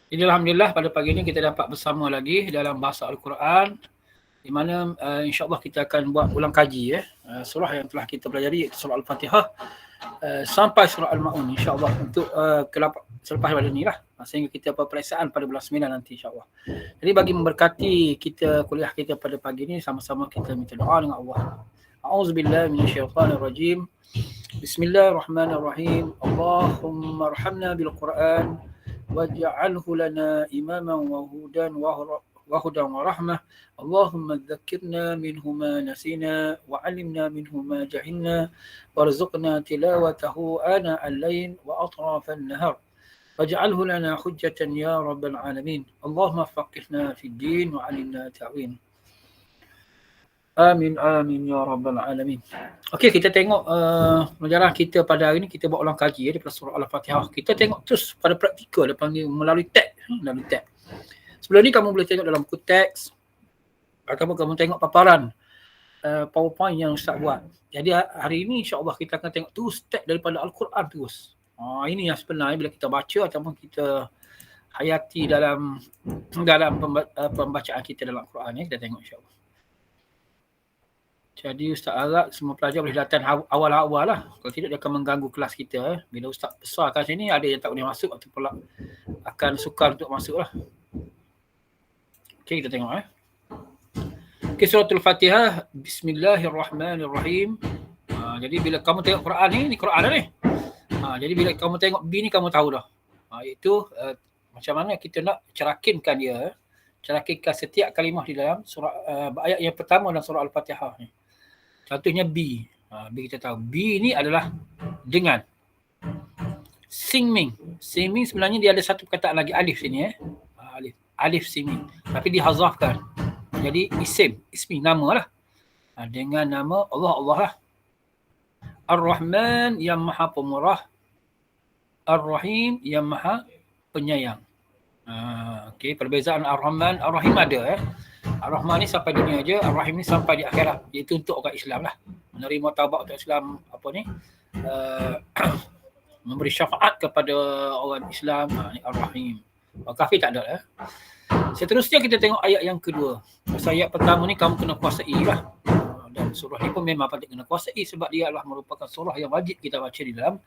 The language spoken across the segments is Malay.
Jadi Alhamdulillah pada pagi ini kita dapat bersama lagi dalam bahasa Al-Quran, di mana insyaAllah kita akan buat ulang kaji surah yang telah kita pelajari, iaitu surah Al-Fatihah sampai surah Al-Ma'un, insyaAllah untuk selepas pada ni lah, sehingga kita peperiksaan pada bulan 9 nanti insyaAllah. Jadi bagi memberkati kita kuliah kita pada pagi ini, sama-sama kita minta doa dengan Allah. A'udzubillahi minasyaitanirrajim. Bismillahirrahmanirrahim. Allahumma arhamna bil Quran waj'alhu lana imaman wa hudan wa rahmah. Allahumma dzakirna minhu ma nasina wa 'allimna minhu ma jahilna warzuqna tilawatahu ana al-lail wa atraf an-nahar. Waj'alhu lana hujjatan ya rabbal alamin. Allahumma faqihna fid din wa 'allimna ta'wil. Amin amin ya rabbal alamin. Okey, kita tengok pelajaran kita pada hari ni. Kita buat ulang kaji daripada surah Al-Fatihah. Kita tengok terus pada praktikal dia panggil melalui teks. Sebelum ni kamu boleh tengok dalam buku teks ataupun kamu tengok paparan PowerPoint yang Ustaz buat. Jadi hari ini insya-Allah kita akan tengok terus teks daripada Al-Quran terus. Ini yang sebenarnya bila kita baca ataupun kita hayati dalam pembacaan kita dalam Al-Quran ni. Kita tengok insya-Allah. Jadi Ustaz harap semua pelajar boleh datang awal-awal lah. Kalau tidak dia akan mengganggu kelas kita. Bila Ustaz besarkan sini, ada yang tak boleh masuk atau pula akan sukar untuk masuk lah. Okey, kita tengok Okey, surah Al-Fatihah. Bismillahirrahmanirrahim. Jadi bila kamu tengok Quran ni Quran dah ni. Jadi bila kamu tengok B ni, kamu tahu dah. Iaitu macam mana kita nak cerakinkan dia. Cerakinkan setiap kalimah di dalam surah ayat yang pertama dalam surah Al-Fatihah ni. Contohnya B. B kita tahu. B ni adalah dengan. Singming. Singming sebenarnya dia ada satu perkataan lagi, alif sini Alif singming. Tapi dihazafkan. Jadi ismi, nama lah. Dengan nama Allah lah. Ar-Rahman yang maha pemurah. Ar-Rahim yang maha penyayang. Okey, perbezaan Ar-Rahman, Ar-Rahim ada Ar-Rahman ni sampai dunia je, Ar-Rahim ni sampai di akhirat. Iaitu untuk orang Islam lah. Menerima taubat untuk Islam, memberi syafaat kepada orang Islam, ni Ar-Rahim. Orang kafir tak ada Seterusnya kita tengok ayat yang kedua. Pasal ayat pertama ni kamu kena kuasai lah. Dan surah ni pun memang patut kena kuasai sebab dia adalah merupakan surah yang wajib kita baca di dalam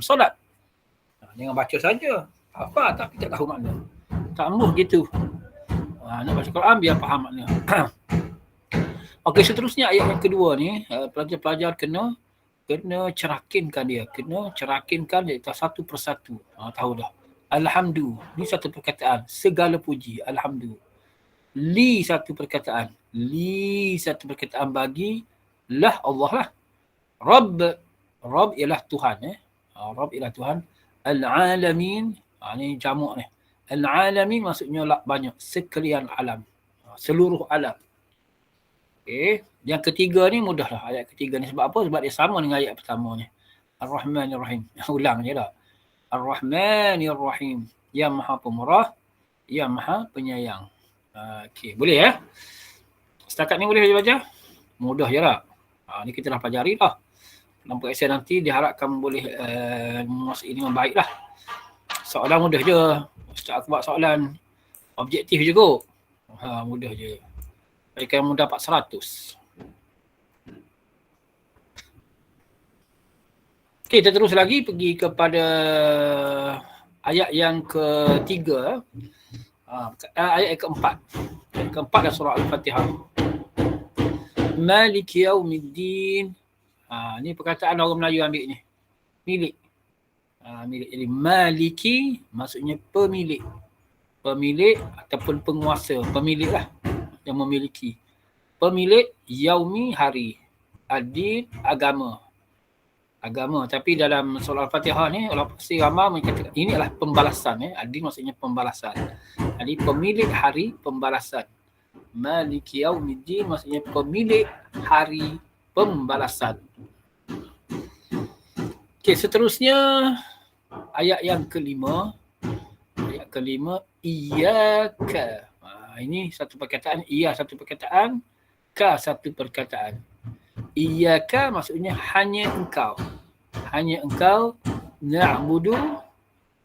solat. Jangan baca saja. Apa tapi tak tahu makna. Tak muh gitu. Nak baca Quran biar faham makna. Okey, seterusnya ayat yang kedua ni, pelajar-pelajar kena cerakinkan dia. Kena cerakinkan dia satu persatu. Tahu dah. Alhamdu. Ni satu perkataan. Segala puji. Alhamdu. Li satu perkataan. Li satu perkataan bagi. Lah Allah lah. Rabb ialah Tuhan. Rabb ialah Tuhan. Al-alamin. Ni jamak ni. Al-alamin maksudnya banyak. Sekalian alam. Seluruh alam. Okay. Yang ketiga ni mudah lah. Ayat ketiga ni sebab apa? Sebab dia sama dengan ayat pertama ni. Ar-Rahmanir-Rahim. Ulang je lah. Ar-Rahmanir-Rahim. Yang maha pemurah. Yang maha penyayang. Okey, boleh Setakat ni boleh baca? Mudah je lah. Ni kita dah pelajari lah. Dalam periksa nanti diharapkan boleh menguasai dengan baik lah. Soalan mudah je. Ustaz aku buat soalan objektif je kot. Mudah je. Berikan mudah dapat 100. Okey, kita terus lagi pergi kepada ayat yang ketiga. Ayat yang keempat. Ayat keempat dalam surah Al-Fatihah. Maliki yaumiddin. Ni perkataan orang Melayu ambil ni. Milik. Milik. Jadi maliki maksudnya pemilik. Pemilik ataupun penguasa. Pemilik lah yang memiliki. Pemilik yaumi hari. Adin agama. Tapi dalam surah Al-Fatihah ni Allah pasti ramai mengatakan ini adalah pembalasan. Adin maksudnya pembalasan. Jadi pemilik hari pembalasan. Maliki yaumiddin maksudnya pemilik hari pembalasan. Okey, seterusnya ayat yang kelima. Ayat kelima, iyyaka. Ini satu perkataan, iya satu perkataan, ka satu perkataan. Iyyaka maksudnya hanya engkau. Hanya engkau na'budu,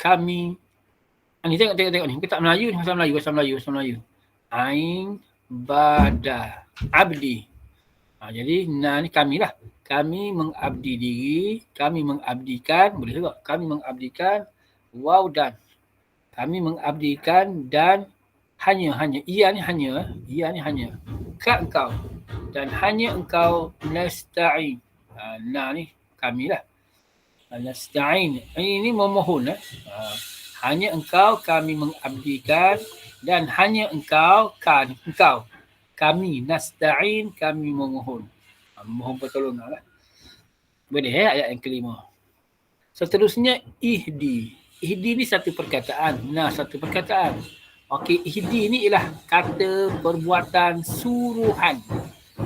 kami Ni tengok ni. Kita Melayu ni, bahasa Melayu. Ain bada abdi. Jadi ni kami lah. Kami mengabdi diri, kami mengabdikan, boleh juga. Kami mengabdikan waw dan. Kami mengabdikan dan hanya. Ia ni hanya. Ka engkau. Dan hanya engkau nasta'in. Ni kami lah. Nasta'in. Ini memohon. Hanya engkau kami mengabdikan dan hanya engkau. Kami nasta'in, kami memohon. Mohon pertolongan lah. Boleh ayat yang kelima. Seterusnya ihdi. Ihdi ni satu perkataan. Okey, ihdi ni ialah kata perbuatan suruhan.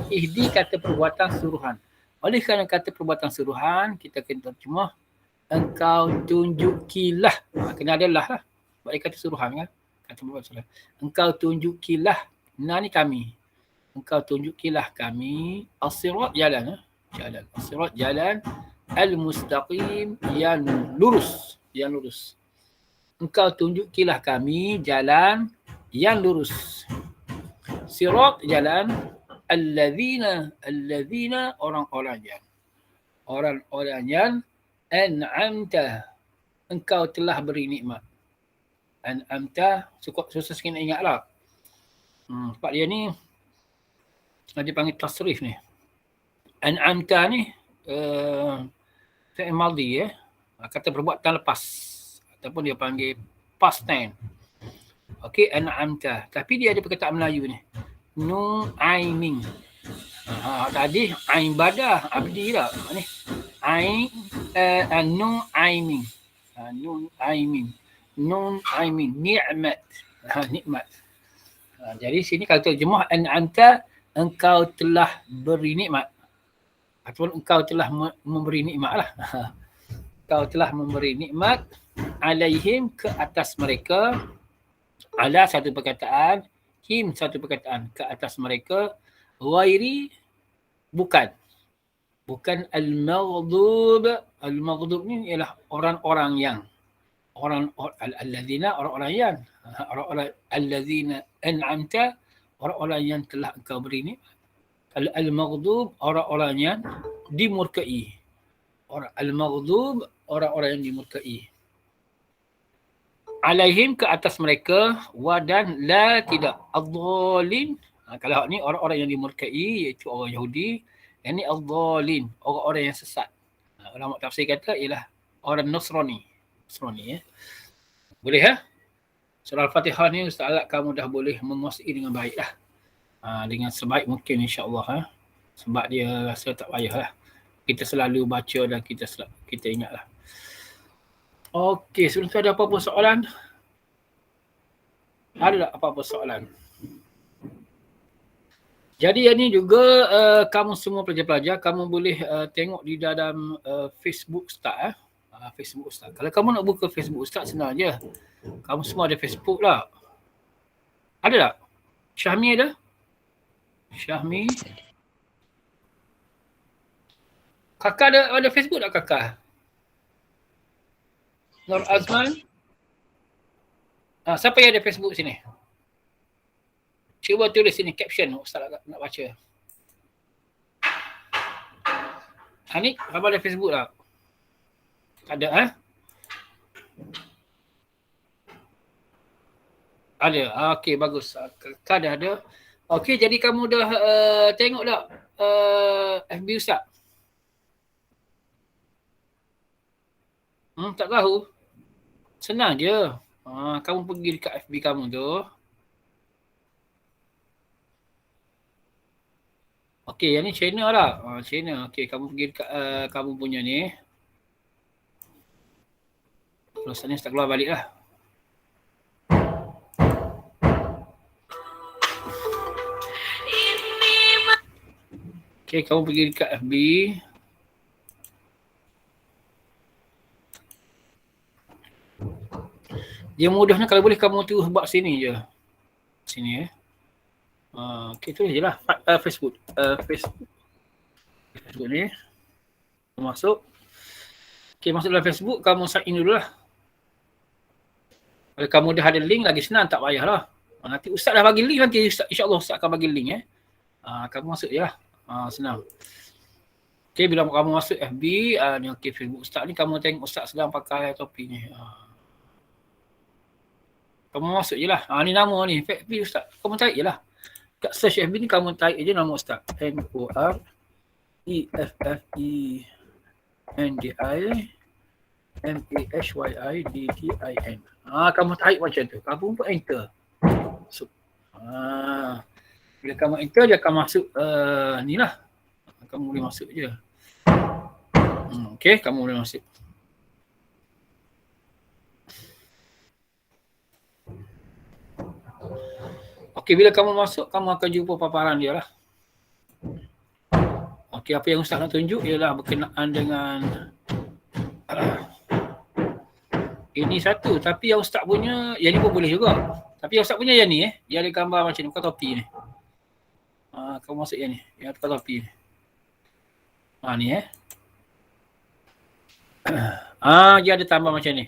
Ihdi kata perbuatan suruhan. Oleh kerana kata perbuatan suruhan, kita kena terjemah engkau tunjukilah. Kena ada lah. Sebab dia kata suruhan kan. Kata perbuatan suruhan. Engkau tunjukilah. Ni kami. Engkau tunjukilah kami as-sirat jalan. As-sirat jalan al-mustaqim yang lurus. Engkau tunjukilah kami jalan yang lurus. Sirat jalan allazina orang-orang yang an'amta engkau telah beri nikmat. An'amta susah sikit nak ingatlah. Sebab dia ni dia panggil tasrif ni. An'amta ni fi'il madhi kata perbuatan lepas ataupun dia panggil past tense. Okey, an'amta. Tapi dia ada perkataan Melayu ni. Nu'aimin. Tadi ain badah abdi lah. Ni ain nu'aimin. Nu'aimin. Ni'mat. Nikmat. Jadi sini kalau terjemah an'amta engkau telah beri nikmat. Ataupun engkau telah memberi nikmat lah. Engkau telah memberi nikmat alaihim ke atas mereka. Ala satu perkataan, him satu perkataan ke atas mereka. Ghairi bukan al-maghdub. Al-maghdub ni ialah orang-orang yang. Allazina orang-orang yang. Allazina an'amta orang-orang yang telah engkau beri nikmat. Al-maghdub orang-orang yang dimurkai. Al-maghdub orang-orang yang dimurkai. Alaihim ke atas mereka wa dan la tidak. Ad-dhalin. Kalau ni orang-orang yang dimurkai iaitu orang Yahudi. Yang ni ad-dhalin, orang-orang yang sesat. Ulama tafsir kata ialah orang Nasrani. Boleh ya? Surah Al-Fatihah ni Ustaz Alak kamu dah boleh menguasai dengan baik lah. Dengan sebaik mungkin insya-Allah. Sebab dia rasa tak payahlah. Kita selalu baca dan kita ingatlah. Okey, sebelum tu ada apa-apa soalan? Ada tak apa-apa soalan? Jadi yang ni juga kamu semua pelajar-pelajar kamu boleh tengok di dalam Facebook Ustaz. Facebook Ustaz. Kalau kamu nak buka Facebook Ustaz senang je. Kamu semua ada Facebook lah. Ada tak? Syahmi ada? Syahmi. Kakak ada Facebook tak kakak? Nur Azman. Siapa yang ada Facebook sini? Cuba tulis sini caption Ustaz nak baca. Anik, kamu ada Facebook tak? Ada Ada. Okey, bagus. Kakak dah ada. Okey, jadi kamu dah tengok tak FB Ustaz? Tak tahu. Senang je. Kamu pergi dekat FB kamu tu. Okey, yang ni channel lah. Channel. Okey, kamu pergi dekat kamu punya ni. Terus ni start keluar balik lah. Okey, kamu pergi dekat FB. Dia mudahnya kalau boleh kamu terus buat sini je. Sini okey, tulis je lah. Facebook. Facebook ni. Masuk. Okey, masuk dalam Facebook. Kamu sign in dulu lah. Kalau kamu dah ada link lagi senang, tak payahlah. Nanti ustaz dah bagi link, nanti ustaz, insya-Allah ustaz akan bagi link kamu masuk je lah. Senang. Okay, bila kamu masuk FB, ni okey, Facebook ustaz ni, kamu tengok ustaz sedang pakai topi ni. Kamu masuk je lah. Ni nama ni, FB ustaz. Kamu cari je lah. Kat search FB ni kamu type je nama ustaz. NOREFENDI kamu type macam tu. Kamu pun enter. So, bila kamu enter, dia akan masuk ni lah. Kamu boleh masuk je. Okay, kamu boleh masuk. Okay, bila kamu masuk, kamu akan jumpa paparan dia lah. Okay, apa yang ustaz nak tunjuk ialah berkenaan dengan ini satu. Tapi yang ustaz punya, yang ni pun boleh juga. Tapi yang ustaz punya yang ni yang ada gambar macam ni, bukan topi ni. Kamu masuk yang ni, yang bukan topi ni. Ni dia ada tambah macam ni.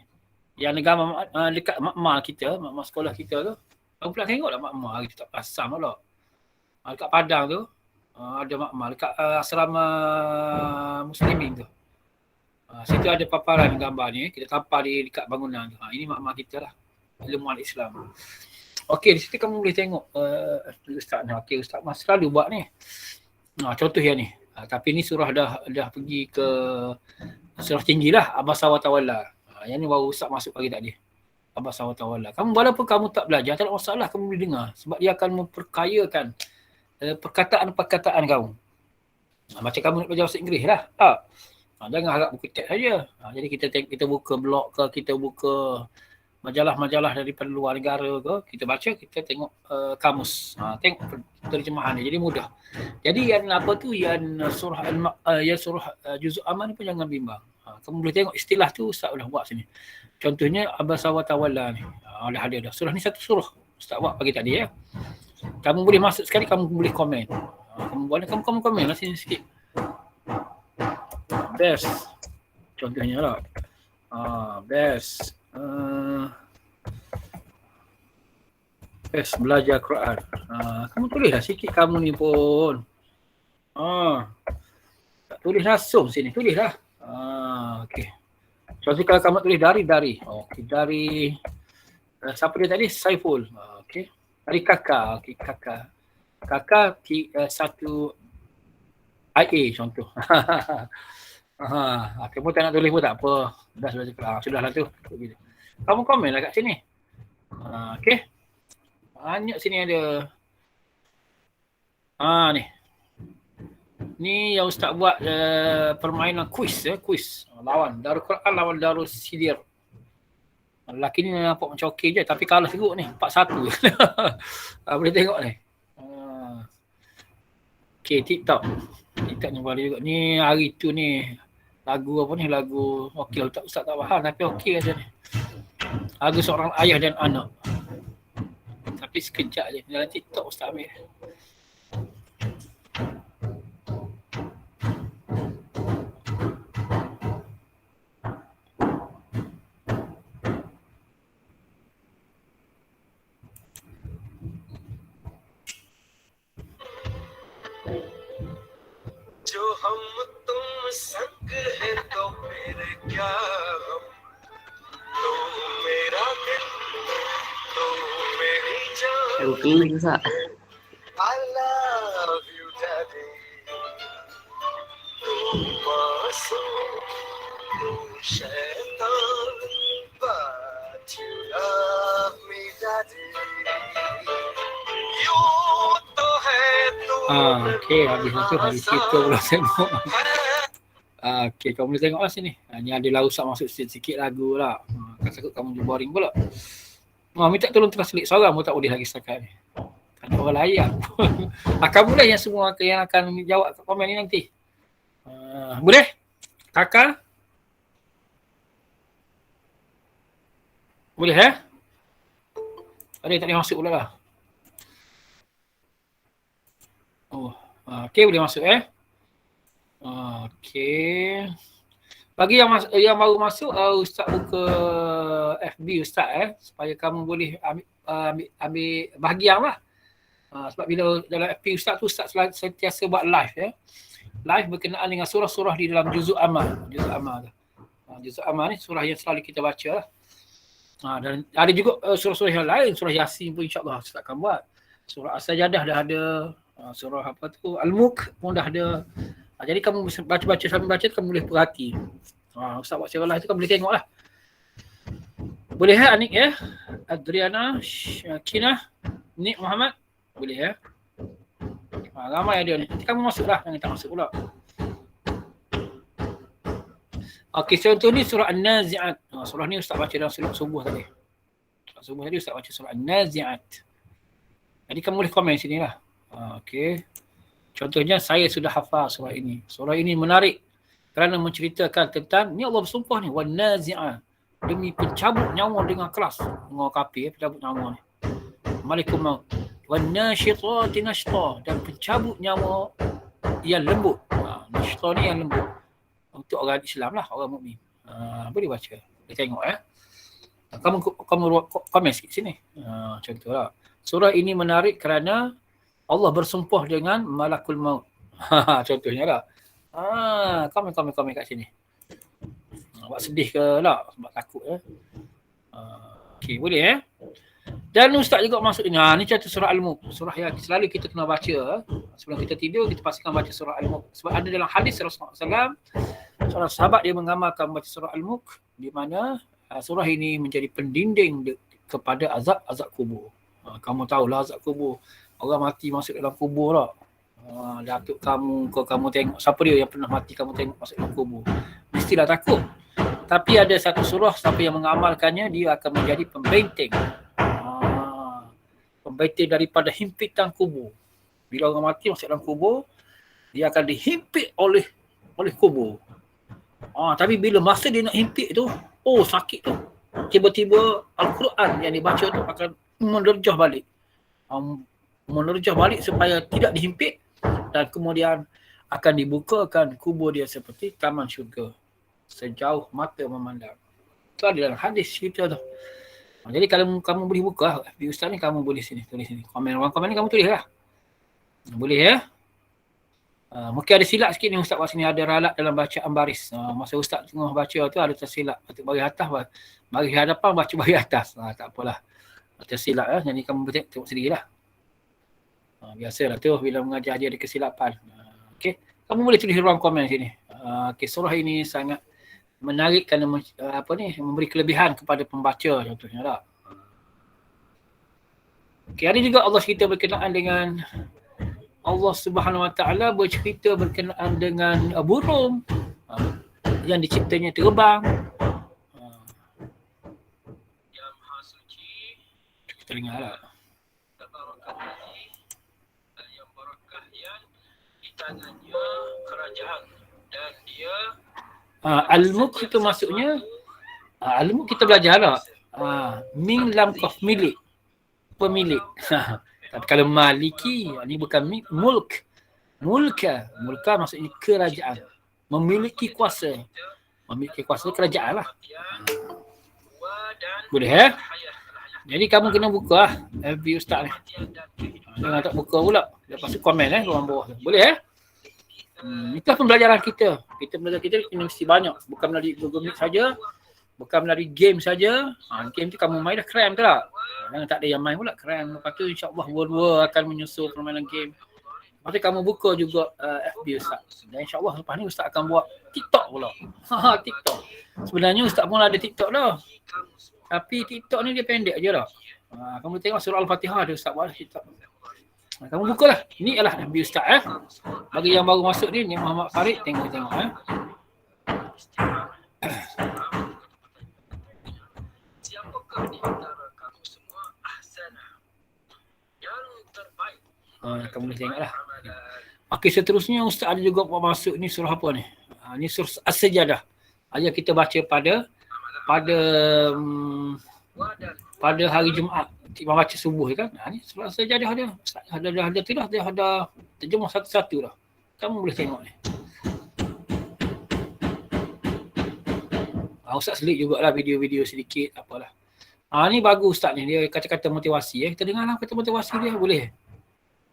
Yang ada gambar dekat makmal kita, makmal sekolah kita tu. Kamu pula tengok lah makmal kita tak pasang pula. Dekat Padang tu ada makmal dekat asrama muslimin tu. Situ ada paparan gambar ni, kita tampal dekat bangunan tu. Ini makmal kita lah, ilmuwan Islam. Okey, di situ kamu boleh tengok ustaz ni. Okey, ustaz Mas selalu buat ni. Contoh yang ni. Tapi ni surah dah pergi ke surah tinggi lah, Abasa wa Tawalla. Yang ni baru ustaz masuk pagi tadi. Abasa wa Tawalla. Kamu walaupun kamu tak belajar, tak ada masalah, kamu boleh dengar. Sebab dia akan memperkayakan perkataan-perkataan kamu. Macam kamu nak belajar bahasa Inggeris lah. Jangan harap buku teks saja. Jadi kita buka blog ke, kita buka majalah-majalah daripada luar negara ke, kita baca, kita tengok kamus. Tengok terjemahan dia. Jadi mudah. Jadi yang apa tu, yang surah juzuk amal ni pun jangan bimbang. Kamu boleh tengok istilah tu ustaz dah buat sini. Contohnya Abasa wa Tawalla ni. Dah ada dah. Surah ni satu surah ustaz buat pagi tadi Kamu boleh masuk sekali, kamu boleh komen. Kamu komen lah sini sikit. Best. Contohnya lah. Best. Best belajar Quran. Kamu tulislah sikit kamu ni pun. Tak tulis langsung sini, tulislah. Okey. Contoh kalau kamu tulis dari. Okey, dari siapa dia tadi? Saiful. Okey. Dari kakak. Okey, kakak. Kakak satu IA contoh. Kamu tak nak tulis pun tak apa. Sudahlah tu. Kamu komen lah kat sini. Okey. Banyak sini ada. Ni. Ni yang ustaz buat permainan kuis. Lawan Darul Quran lawan Darul Sidir. Lelaki ni nampak macam okey je, tapi kalah teruk ni. 4-1. Boleh tengok ni. Okey, TikTok ni boleh juga. Ni hari tu ni lagu apa ni, lagu okey ustaz tak faham tapi okey kata ni. Lagu seorang ayah dan anak. Tapi sekejap je dalam TikTok ustaz ambil. जो हम तुम संग है तो फिर क्या हम, तो मेरा दिल तो मेरी जान, I love you daddy, तुम मासूम तुम शैतान, but you love me daddy, you तो है तुम. Okey, habis tu habis kita pula tengok. Okey, kamu boleh tengok lah sini. Ni adalah ustaz masuk sikit lagu lah. Kan takut kamu boring pula. Minta tolong translate seorang pun tak boleh lagi setakat ni. Kan orang layak. Kamu lah yang semua yang akan jawab kat komen ni nanti. Boleh? Kakak? Boleh Ada tak boleh masuk pula lah. Okey, boleh masuk Okey. Bagi yang baru masuk, Ustaz buka FB Ustaz supaya kamu boleh ambil bahagian lah. Sebab bila dalam FB Ustaz tu Ustaz sentiasa buat live live berkenaan dengan surah-surah di dalam juzuk amal. Juzuk amal tu. Juzuk amal ni surah yang selalu kita baca lah. Dan ada juga surah-surah yang lain, surah Yasin pun insya-Allah Ustaz akan buat. Surah As-Sajadah dah ada, surah apa tu Al-Mulk pun dah ada. Jadi kamu baca-baca sambil baca kamu boleh perhati. Ustaz buat secara live tu kamu boleh tengoklah. Boleh Anik Adriana, Kinah, Nik Muhammad. Boleh ramai ada ni. Nanti kamu masuklah, jangan tak masuk pula. Okey, contoh ni surah An-Nazi'at. Surah ni Ustaz baca dalam solat subuh tadi. Solat subuh tadi Ustaz baca surah An-Nazi'at. Jadi kamu boleh komen sini lah. Okey. Contohnya saya sudah hafal surah ini. Surah ini menarik kerana menceritakan tentang ni Allah bersumpah ni wan-nazi'at, demi pencabut nyawa dengan keras. Orang kafir pencabut nyawa ni. Malikul maut. Wan-nashitati nashta, dan pencabut nyawa yang lembut. Nashta ni yang lembut. Untuk orang Islam lah, orang mukmin. Boleh baca. Boleh tengok Kamu komen sikit sini. Contohlah. Surah ini menarik kerana Allah bersumpah dengan malakul maut. Contohnya lah. Komen kat sini. Buat sedih ke lah sebab takut Okey, boleh Dan Ustaz juga masuk ini. Ni contoh surah Al-Mulk. Surah yang selalu kita kena baca. Sebelum kita tidur, kita pastikan baca surah Al-Mulk. Sebab ada dalam hadis Rasulullah SAW, seorang sahabat dia mengamalkan baca surah Al-Mulk, di mana surah ini menjadi pendinding kepada azab kubur. Kamu tahulah azab kubur. Orang mati masuk dalam kubur lah. Datuk kamu tengok. Siapa dia yang pernah mati kamu tengok masuk dalam kubur? Mestilah takut. Tapi ada satu surah, siapa yang mengamalkannya, dia akan menjadi pembenteng. Pembenteng daripada himpitan kubur. Bila orang mati masuk dalam kubur, dia akan dihimpit oleh kubur. Tapi bila masa dia nak himpit tu, sakit tu. Tiba-tiba Al-Quran yang dibaca tu akan menerjah balik. Menerjah balik supaya tidak dihimpit, dan kemudian akan dibukakan kubur dia seperti taman syurga. Sejauh mata memandang. Itu ada dalam hadis cerita tu. Jadi kalau kamu boleh buka FB Ustaz ni, kamu boleh tulis sini. Orang komen ni kamu tulis lah. Boleh mungkin ada silap sikit ni Ustaz kat sini, ada ralat dalam bacaan baris. Masa Ustaz tengah baca tu ada tersilap. Patut bagi atas, bagi hadapan baca bagi atas. Tak apalah. Tersilap jadi kamu tengok sendirilah. Biasalah tu bila mengajar dia ada kesilapan. Okey, kamu boleh tulis ruang komen sini. Okey, surah ini sangat menarik kerana memberi kelebihan kepada pembaca contohnya lah. Okey, ada juga Allah cerita berkenaan dengan Allah Subhanahu Wa Taala bercerita berkenaan dengan burung yang diciptanya terbang. Yang Maha Suci, kita dengarlah. Yang barakah yang di tangannya kerajaan, dan dia Al-Mulk itu maksudnya Al-Mulk kita belajar lah. Min lam qaf milik, pemilik. Tapi kalau maliki ni bukan mulk. Mulka maksudnya kerajaan. Memiliki kuasa. Memiliki kuasa kerajaan lah. Boleh Jadi kamu kena buka lah FB Ustaz ni. Jangan tak buka pula. Lepas tu komen ruang bawah. Boleh itulah pembelajaran kita. Kita kena mesti banyak. Bukan melalui Google Meet saja. Bukan melalui game saja. Game tu kamu main dah keren tu lah. Jangan tak ada yang main pula keren. Lepas tu insyaAllah World akan menyusul permainan game. Lepas tu kamu buka juga FB Ustaz. Dan insyaAllah lepas ni Ustaz akan buat TikTok pula. TikTok. Sebenarnya Ustaz pun ada TikTok dah. Tapi TikTok ni dia pendek je lah. Kamu tengok surah Al-Fatihah ada Ustaz buat TikTok. Kamu bukalah. Ini adalah FB Ustaz Bagi yang baru masuk ni Muhammad Farid, tengok Siapakah di antara kamu semua ahsana, yang terbaik. Kamu boleh tengoklah. Okey, seterusnya Ustaz ada juga buat masuk ni surah apa ni? Ni surah As-Sajadah. Ayat kita baca pada hari Jumaat. Kita baca subuh kan. Ni surah As-Sajadah ada. Ada tu dah. Dia ada terjemah satu-satu dah. Kamu boleh tengok ni. Ustaz selit jugalah video-video sedikit, apalah. Ni bagus Ustaz ni, dia kata-kata motivasi. Kita dengarlah kata motivasi dia, boleh?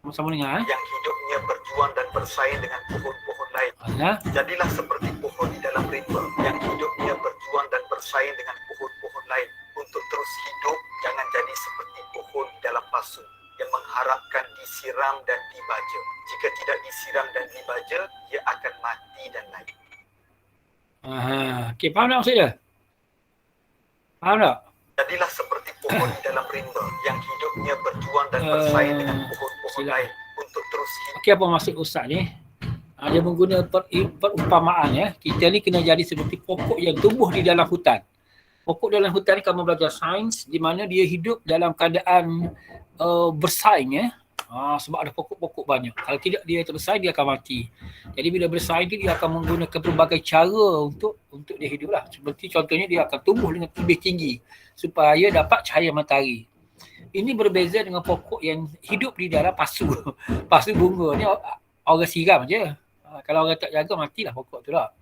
Sama-sama dengar. Yang hidupnya berjuang dan bersaing dengan pohon-pohon lain. Ya. Jadilah seperti pohon di dalam rimba yang hidupnya berjuang dan bersaing dengan pohon-pohon lain untuk terus hidup. Jangan jadi seperti pohon di dalam pasu yang mengharapkan disiram dan dibaja. Jika tidak disiram dan dibaja, ia akan mati dan naik. Okey, faham tak maksud dia? Faham tak? Jadilah seperti pohon di dalam rimba yang hidupnya berjuang dan bersaing dengan pohon-pohon lain untuk terus hidup. Okey, apa maksud Ustaz ni? Dia mengguna perumpamaan ya. Kita ni kena jadi seperti pokok yang tumbuh di dalam hutan. Pokok dalam hutan ni kamu belajar sains di mana dia hidup dalam keadaan bersaing ya. Sebab ada pokok-pokok banyak. Kalau tidak dia bersaing, dia akan mati. Jadi bila bersaing dia akan menggunakan pelbagai cara untuk dia hidup lah. Seperti contohnya dia akan tumbuh dengan lebih tinggi supaya dapat cahaya matahari. Ini berbeza dengan pokok yang hidup di dalam pasu. Pasu bunga ni orang siram je. Kalau orang tak jaga, matilah pokok tu lah.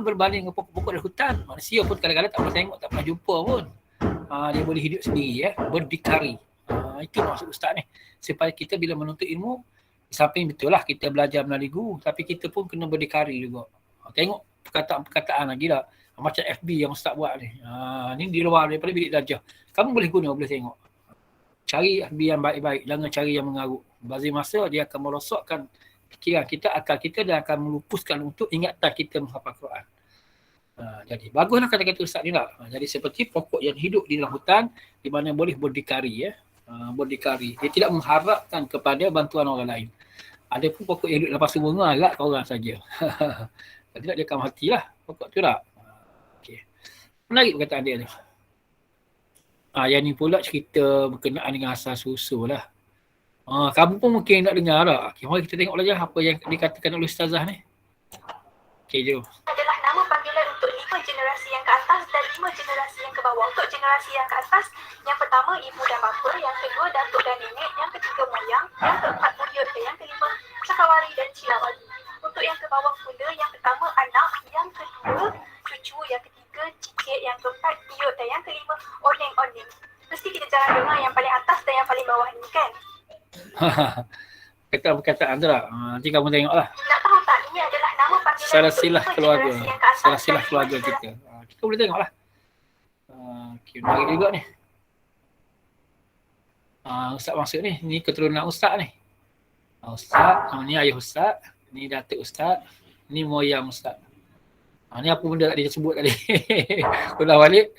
Berbanding dengan pokok-pokok di hutan, manusia pun kadang-kadang tak pernah tengok, tak pernah jumpa pun. Dia boleh hidup sendiri ya, berdikari. Itu maksud Ustaz ni. Supaya kita bila menuntut ilmu, di samping betul lah kita belajar melalui guru, tapi kita pun kena berdikari juga. Tengok perkataan-perkataan lagi lah. Macam FB yang Ustaz buat ni. Ni di luar daripada bilik darjah. Kamu boleh guna, boleh tengok. Cari FB yang baik-baik, jangan cari yang mengarut. Bazir masa dia akan merosakkan fikiran kita, akal kita dan akan melupuskan untuk ingatan kita menghafal Quran. Jadi baguslah kata-kata Ustaz ni lah. Jadi seperti pokok yang hidup di dalam hutan di mana boleh berdikari ya. Berdikari. Dia tidak mengharapkan kepada bantuan orang lain. Ada pun pokok yang hidup dalam pasu bunga agak ke orang saja. Kalau tidak dia akan matilah pokok tu lah. Okey. Menarik perkataan dia tu. Yang ni pula cerita berkenaan dengan asal susu lah. Kamu pun mungkin nak dengar tak? Okay, mari kita tengok lagi apa yang dikatakan oleh Ustazah ni. Okey, jom. Adalah nama panggilan untuk 5 generasi yang ke atas dan 5 generasi yang ke bawah. Untuk generasi yang ke atas, yang pertama ibu dan bapa, yang kedua datuk dan nenek, yang ketiga moyang, yang keempat buyut dan yang kelima cakawari dan cilawali. Untuk yang ke bawah pula, yang pertama anak, yang kedua cucu, yang ketiga cicit, yang keempat buyut dan yang kelima oneng-oneng. Mesti kita jangan dengar yang paling atas dan yang paling bawah ni kan? Perkataan tu lah. Nanti kamu tengok lah. Nak tahu tak, ini adalah nama panggilan Silsilah untuk keluarga. generasi yang ke atas Silsilah dan keluarga 5 kita. Kita boleh tengok lah. Okay, menarik juga ni. Ustaz masuk ni. Ni keturunan Ustaz ni. Ustaz. Ni ayah Ustaz. Ni datuk Ustaz. Ni moyang Ustaz. Ni apa benda dia sebut tadi. Ulang balik.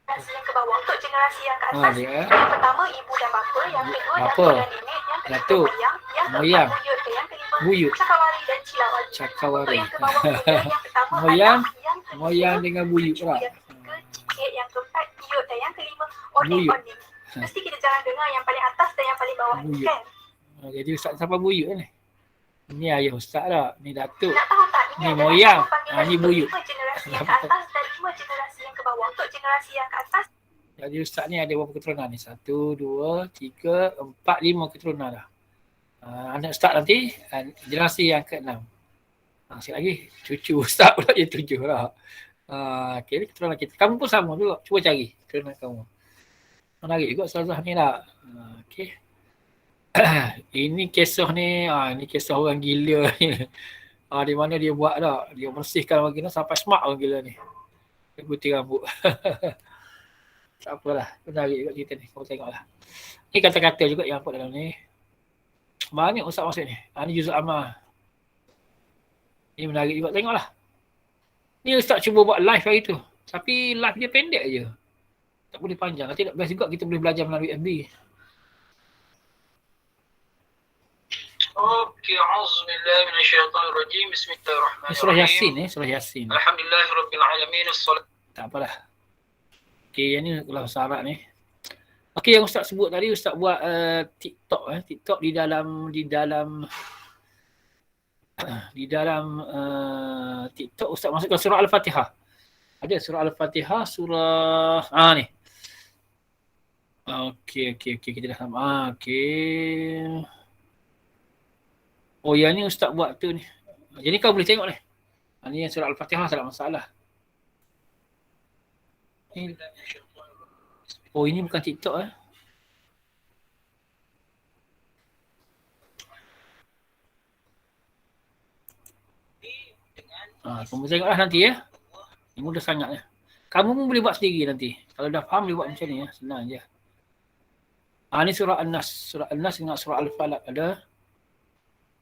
Generasi yang ke bawah. Untuk generasi yang ke atas, yang pertama ibu dan bapa, yang kedua Bapa. datuk dan nenek, yang ketiga Datuk. moyang, yang Moyang. keempat buyut dan yang kelima Buyut. cakawari dan cilawali. Cakawari. Untuk yang ke bawah pula, yang pertama Moyang. anak, yang kedua Moyang dengan buyut cucu, lah. yang ketiga cicit, yang keempat buyut dan yang kelima Buyut. oneng-oneng. Mesti kita jangan dengar yang paling atas dan yang paling bawah ni Buyut. kan? Jadi Ustaz siapa buyut ni? Ni ayah Ustaz lah. Ni datuk. Nak tahu tak, ini Ni adalah moyang. nama panggilan Ni untuk buyut. 5 generasi yang ke atas dan 5 generasi yang ke bawah. Untuk generasi yang ke atas, Jadi Ustaz ni ada berapa keturunan ni? 1, 2, 3, 4, 5 keturunan dah. Anak Ustaz nanti generasi yang ke-6. Sikit lagi cucu Ustaz pula je 7 lah. Okay, ni keturunan kita. Kamu pun sama juga. Cuba cari keturunan kamu. Menarik juga Ustazah ni lah. Okay. Ini kisah ni, ini kisah orang gila ni. Di mana dia buat tak? Dia bersihkan orang gila sampai smart orang gila ni. Dia putih rambut. Tak apalah, menarik juga cerita ni. Kau tengoklah. Ni kata-kata juga yang apa dalam ni. Banyak Ustaz maksud ni. Ni juzuk amal. Ni menarik juga. Tengoklah. Ni Ustaz cuba buat live hari tu. Tapi live dia pendek je. Tak boleh panjang. Nanti best juga kita boleh belajar melalui FB. Okey, a'udzubillahi minasyaitonirrajim. Bismillahirrahmanirrahim. Ni surah Yasin ni, surah Yasin. Alhamdulillahirabbil alamin. Tak apalah. Okey, yang ni kalau bahasa Arab ni. Okey, yang Ustaz sebut tadi, Ustaz buat TikTok TikTok di dalam TikTok Ustaz masukkan surah Al-Fatihah. Ada surah Al-Fatihah, surah ni. Okey, kita dah sama. Okey. Oh, yang ni Ustaz buat tu ni. Jadi kau boleh tengok ni. Ini yang surah Al-Fatihah tak ada masalah. Oh, ini bukan TikTok eh. Kamu tengoklah nanti ya. Ini mudah sangat ya. Kamu pun boleh buat sendiri nanti. Kalau dah faham boleh buat macam ni ya. Senang je. Ini surah An-Nas. Surah An-Nas dengan surah Al-Falaq ada.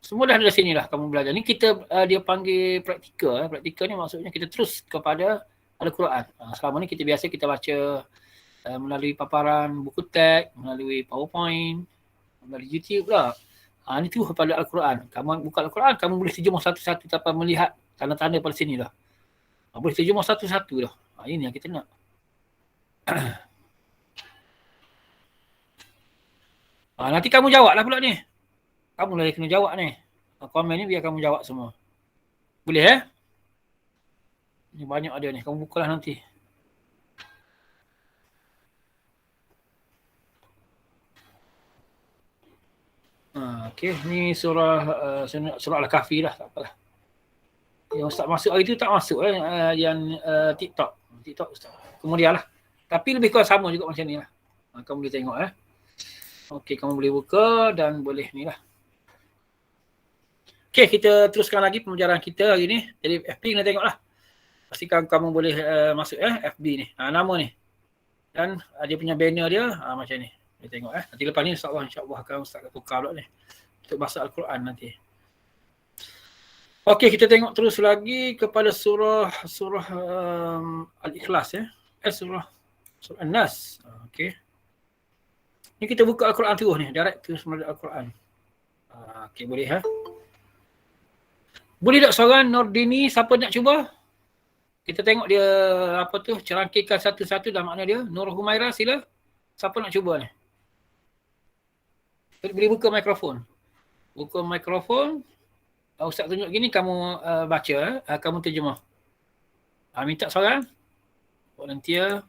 Semua dah ada sini lah kamu belajar. Ni kita dia panggil praktikal. Praktikal ni maksudnya kita terus kepada Al-Quran. Selama ni kita biasa kita baca melalui paparan buku teks, melalui PowerPoint, melalui YouTube lah. Ni terus kepada Al-Quran. Kamu buka Al-Quran, kamu boleh terjemah satu-satu tanpa melihat tanda-tanda pada sini dah. Boleh terjemah satu-satu dah. Ini yang kita nak. Nanti kamu jawab lah pula ni. Kamu lah yang kena jawab ni. Komen ni biar kamu jawab semua. Boleh eh? Ni banyak ada ni. Kamu bukalah nanti. Okey, ni surah Al-Kahfi lah, tak apalah. Yang Ustaz masuk hari tu tak masuk yang TikTok. TikTok Ustaz. Kemudian lah. Tapi lebih kurang sama juga macam ni lah. Kamu boleh tengok Okey, kamu boleh buka dan boleh ni lah. Okey, kita teruskan lagi pembelajaran kita hari ni. Jadi FB kena tengok lah. Pastikan kamu boleh masuk FB ni. Nama ni. Dan dia punya banner dia macam ni. Boleh tengok Nanti lepas ni insyaAllah akan Ustaz tukar pula ni. Untuk bahasa Al-Quran nanti. Okey, kita tengok terus lagi kepada surah Al-Ikhlas surah An-Nas. Okey. Ni kita buka Al-Quran terus ni, direct terus melalui Al-Quran. Okey, boleh Boleh tak seorang Nordini, siapa nak cuba? Kita tengok dia cerangkikan satu-satu dah makna dia. Nur Humaira sila. Siapa nak cuba ni? Boleh buka mikrofon. Buka mikrofon. Ustaz tunjuk gini, kamu baca, kamu terjemah. Minta seorang. Volunteer.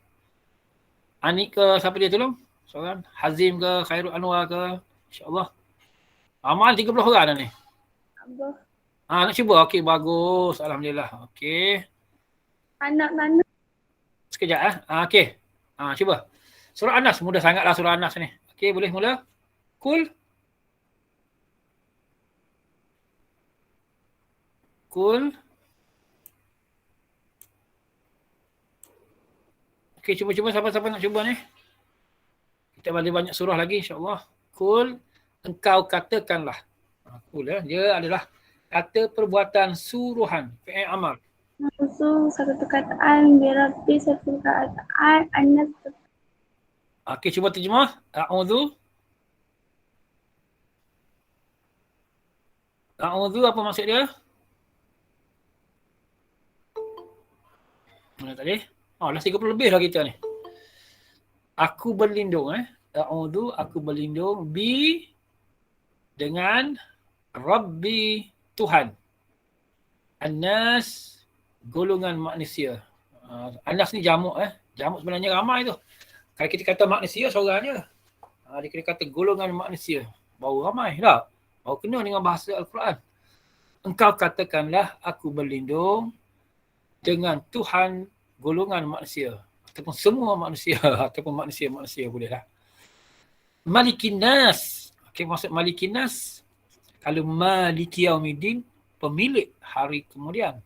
Anik ke, siapa dia tolong? Seorang. Hazim ke, Khairul Anwar ke. InsyaAllah. Amal 30 orang dah ni. Nak cuba? Okey, bagus. Alhamdulillah. Okey. Anak mana? Sekejap okey. Cuba. Surah An-Nas. Mudah sangatlah surah An-Nas ni. Okey, boleh mula? Kul. Okey, cuba-cuba siapa-siapa nak cuba ni. Kita ada banyak surah lagi insya-Allah. Kul, engkau katakanlah. Kul dia adalah kata perbuatan suruhan, fi'il amal. Nafsu satu perkataan, birabi satu perkataan, Anas. Okey, cuba terjemah. A'udzu apa maksud dia? Mana tadi? Dah 30 lebih dah kita ni. Aku berlindung A'udzu, aku berlindung dengan Rabbi Tuhan. An-Nas, golongan manusia. An-Nas ni jamuk Jamuk sebenarnya ramai tu. Kalau kita kata manusia seorang je. Dia kena kata golongan manusia. Baru ramai tak? Baru kena dengan bahasa Al-Quran. Engkau katakanlah aku berlindung dengan Tuhan golongan manusia. Ataupun semua manusia. Ataupun manusia-manusia boleh lah. Malikin Nas. Okey, maksud Malikin Nas. Kalau Maliki Yaumiddin, pemilik hari kemudian.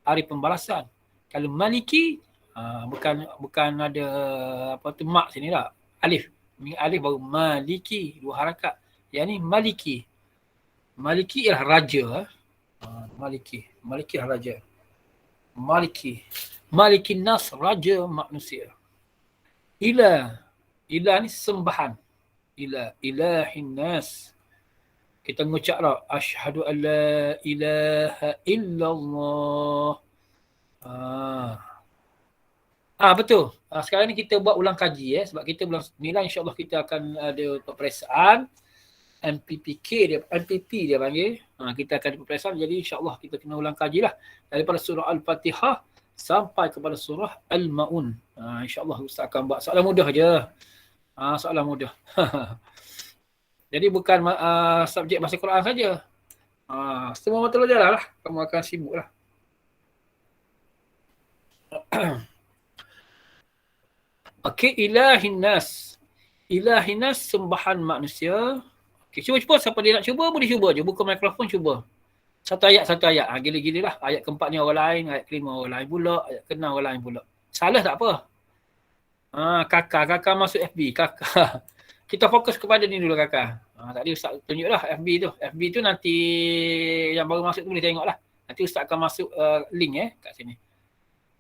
Hari pembalasan. Kalau Maliki, bukan ada mak sini tak. Alif. Alif baru Maliki. Dua harakat. Yang ni Maliki. Maliki ialah raja. Maliki ialah raja. Malikin Nas, raja manusia. Ilah ni sembahan. Ilahin Nas. Kita mengucap lah, asyhadu an la ilaha illallah. Betul. Sekarang ni kita buat ulang kaji sebab kita bulan 9 insya-Allah kita akan ada peperiksaan MPP dia panggil. Kita akan ada peperiksaan, jadi insya-Allah kita kena ulang kajilah daripada surah Al-Fatihah sampai kepada surah Al-Maun. Insya-Allah Ustaz akan buat soalan mudah je. Soalan mudah. Jadi bukan subjek bahasa Quran saja. Semua mata pelajaran lah. Kamu akan sibuk lah. Okey, ilahin nas. Ilahin nas, sembahan manusia. Okey, cuba siapa dia nak cuba boleh cuba je. Buka mikrofon cuba. Satu ayat. Gila-gila lah. Ayat keempat ni orang lain, ayat kelima orang lain pula, ayat keenam orang lain pula. Salah tak apa. Kakak masuk FB, kakak. Kita fokus kepada ni dulu kakak. Tadi Ustaz tunjuk lah FB tu. FB tu nanti yang baru masuk tu boleh tengok lah. Nanti Ustaz akan masuk link kat sini.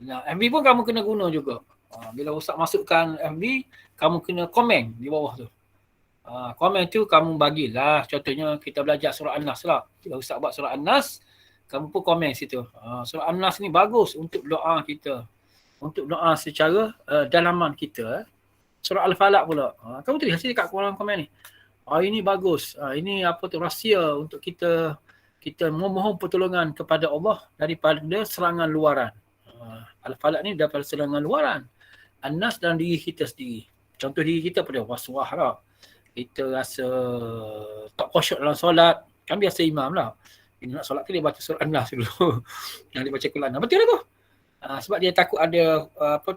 Nah, FB pun kamu kena guna juga. Bila Ustaz masukkan FB, kamu kena komen di bawah tu. Komen tu kamu bagilah. Contohnya kita belajar surah An-Nas lah. Bila Ustaz buat surah An-Nas, kamu pun komen situ. Surah An-Nas ni bagus untuk doa kita. Untuk doa secara dalaman kita. Surah Al-Falaq pula. Kamu tulis sini kat kolom komen ni. Ini bagus. Ini apa tu rahsia untuk kita memohon pertolongan kepada Allah daripada serangan luaran. Al-Falaq ni daripada serangan luaran. An-Nas dalam diri kita sendiri. Contoh diri kita pada was-was lah. Kita rasa tak khusyuk dalam solat. Kan biasa imam lah. Dia nak solat tu dia baca surah An-Nas dulu. Yang dia baca Quran. Betul lah tu. Sebab dia takut ada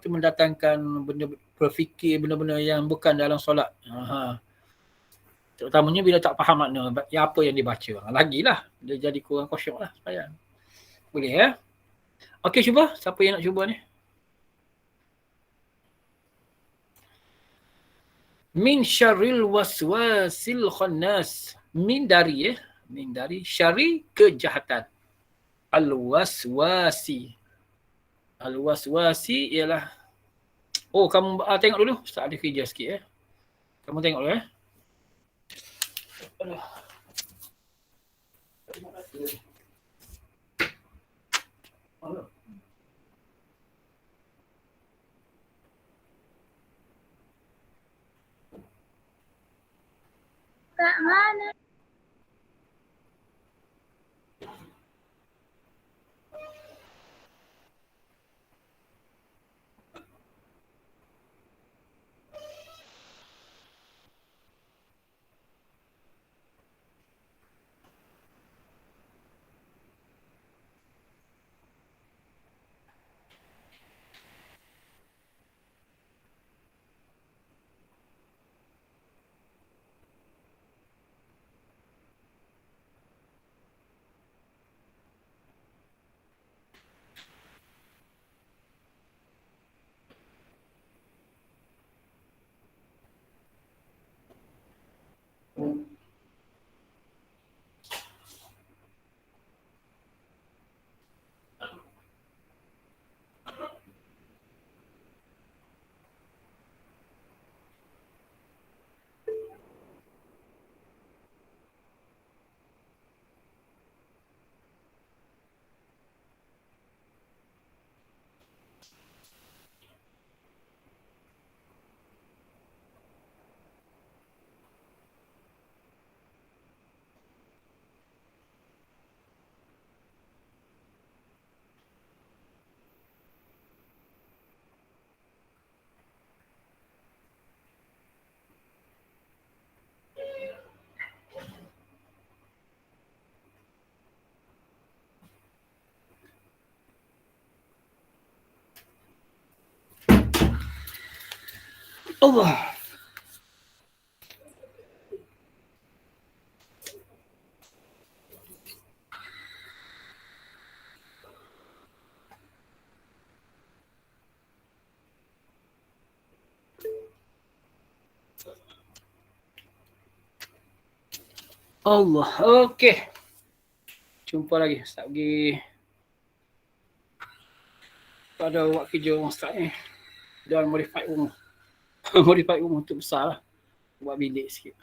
mendatangkan benda berfikir benda-benda yang bukan dalam solat. Terutamanya bila tak faham makna apa yang dia baca. Lagilah dia jadi kurang khusyuk lah supaya. Boleh ya? Okey, cuba. Siapa yang nak cuba ni? Min syarril waswasil khannas. Min dari syari kejahatan. Al-waswasi. Al-waswasi ialah kamu tengok dulu. Ustaz ada kerja sikit Kamu tengok dulu Aduh. Kat mana? Allah. Allah. Okey. Jumpa lagi. Ustaz pergi pada buat kerja orang Ustaz ni. Dan modify rumah. Modify rumah tu besar lah. Buat bilik sikit.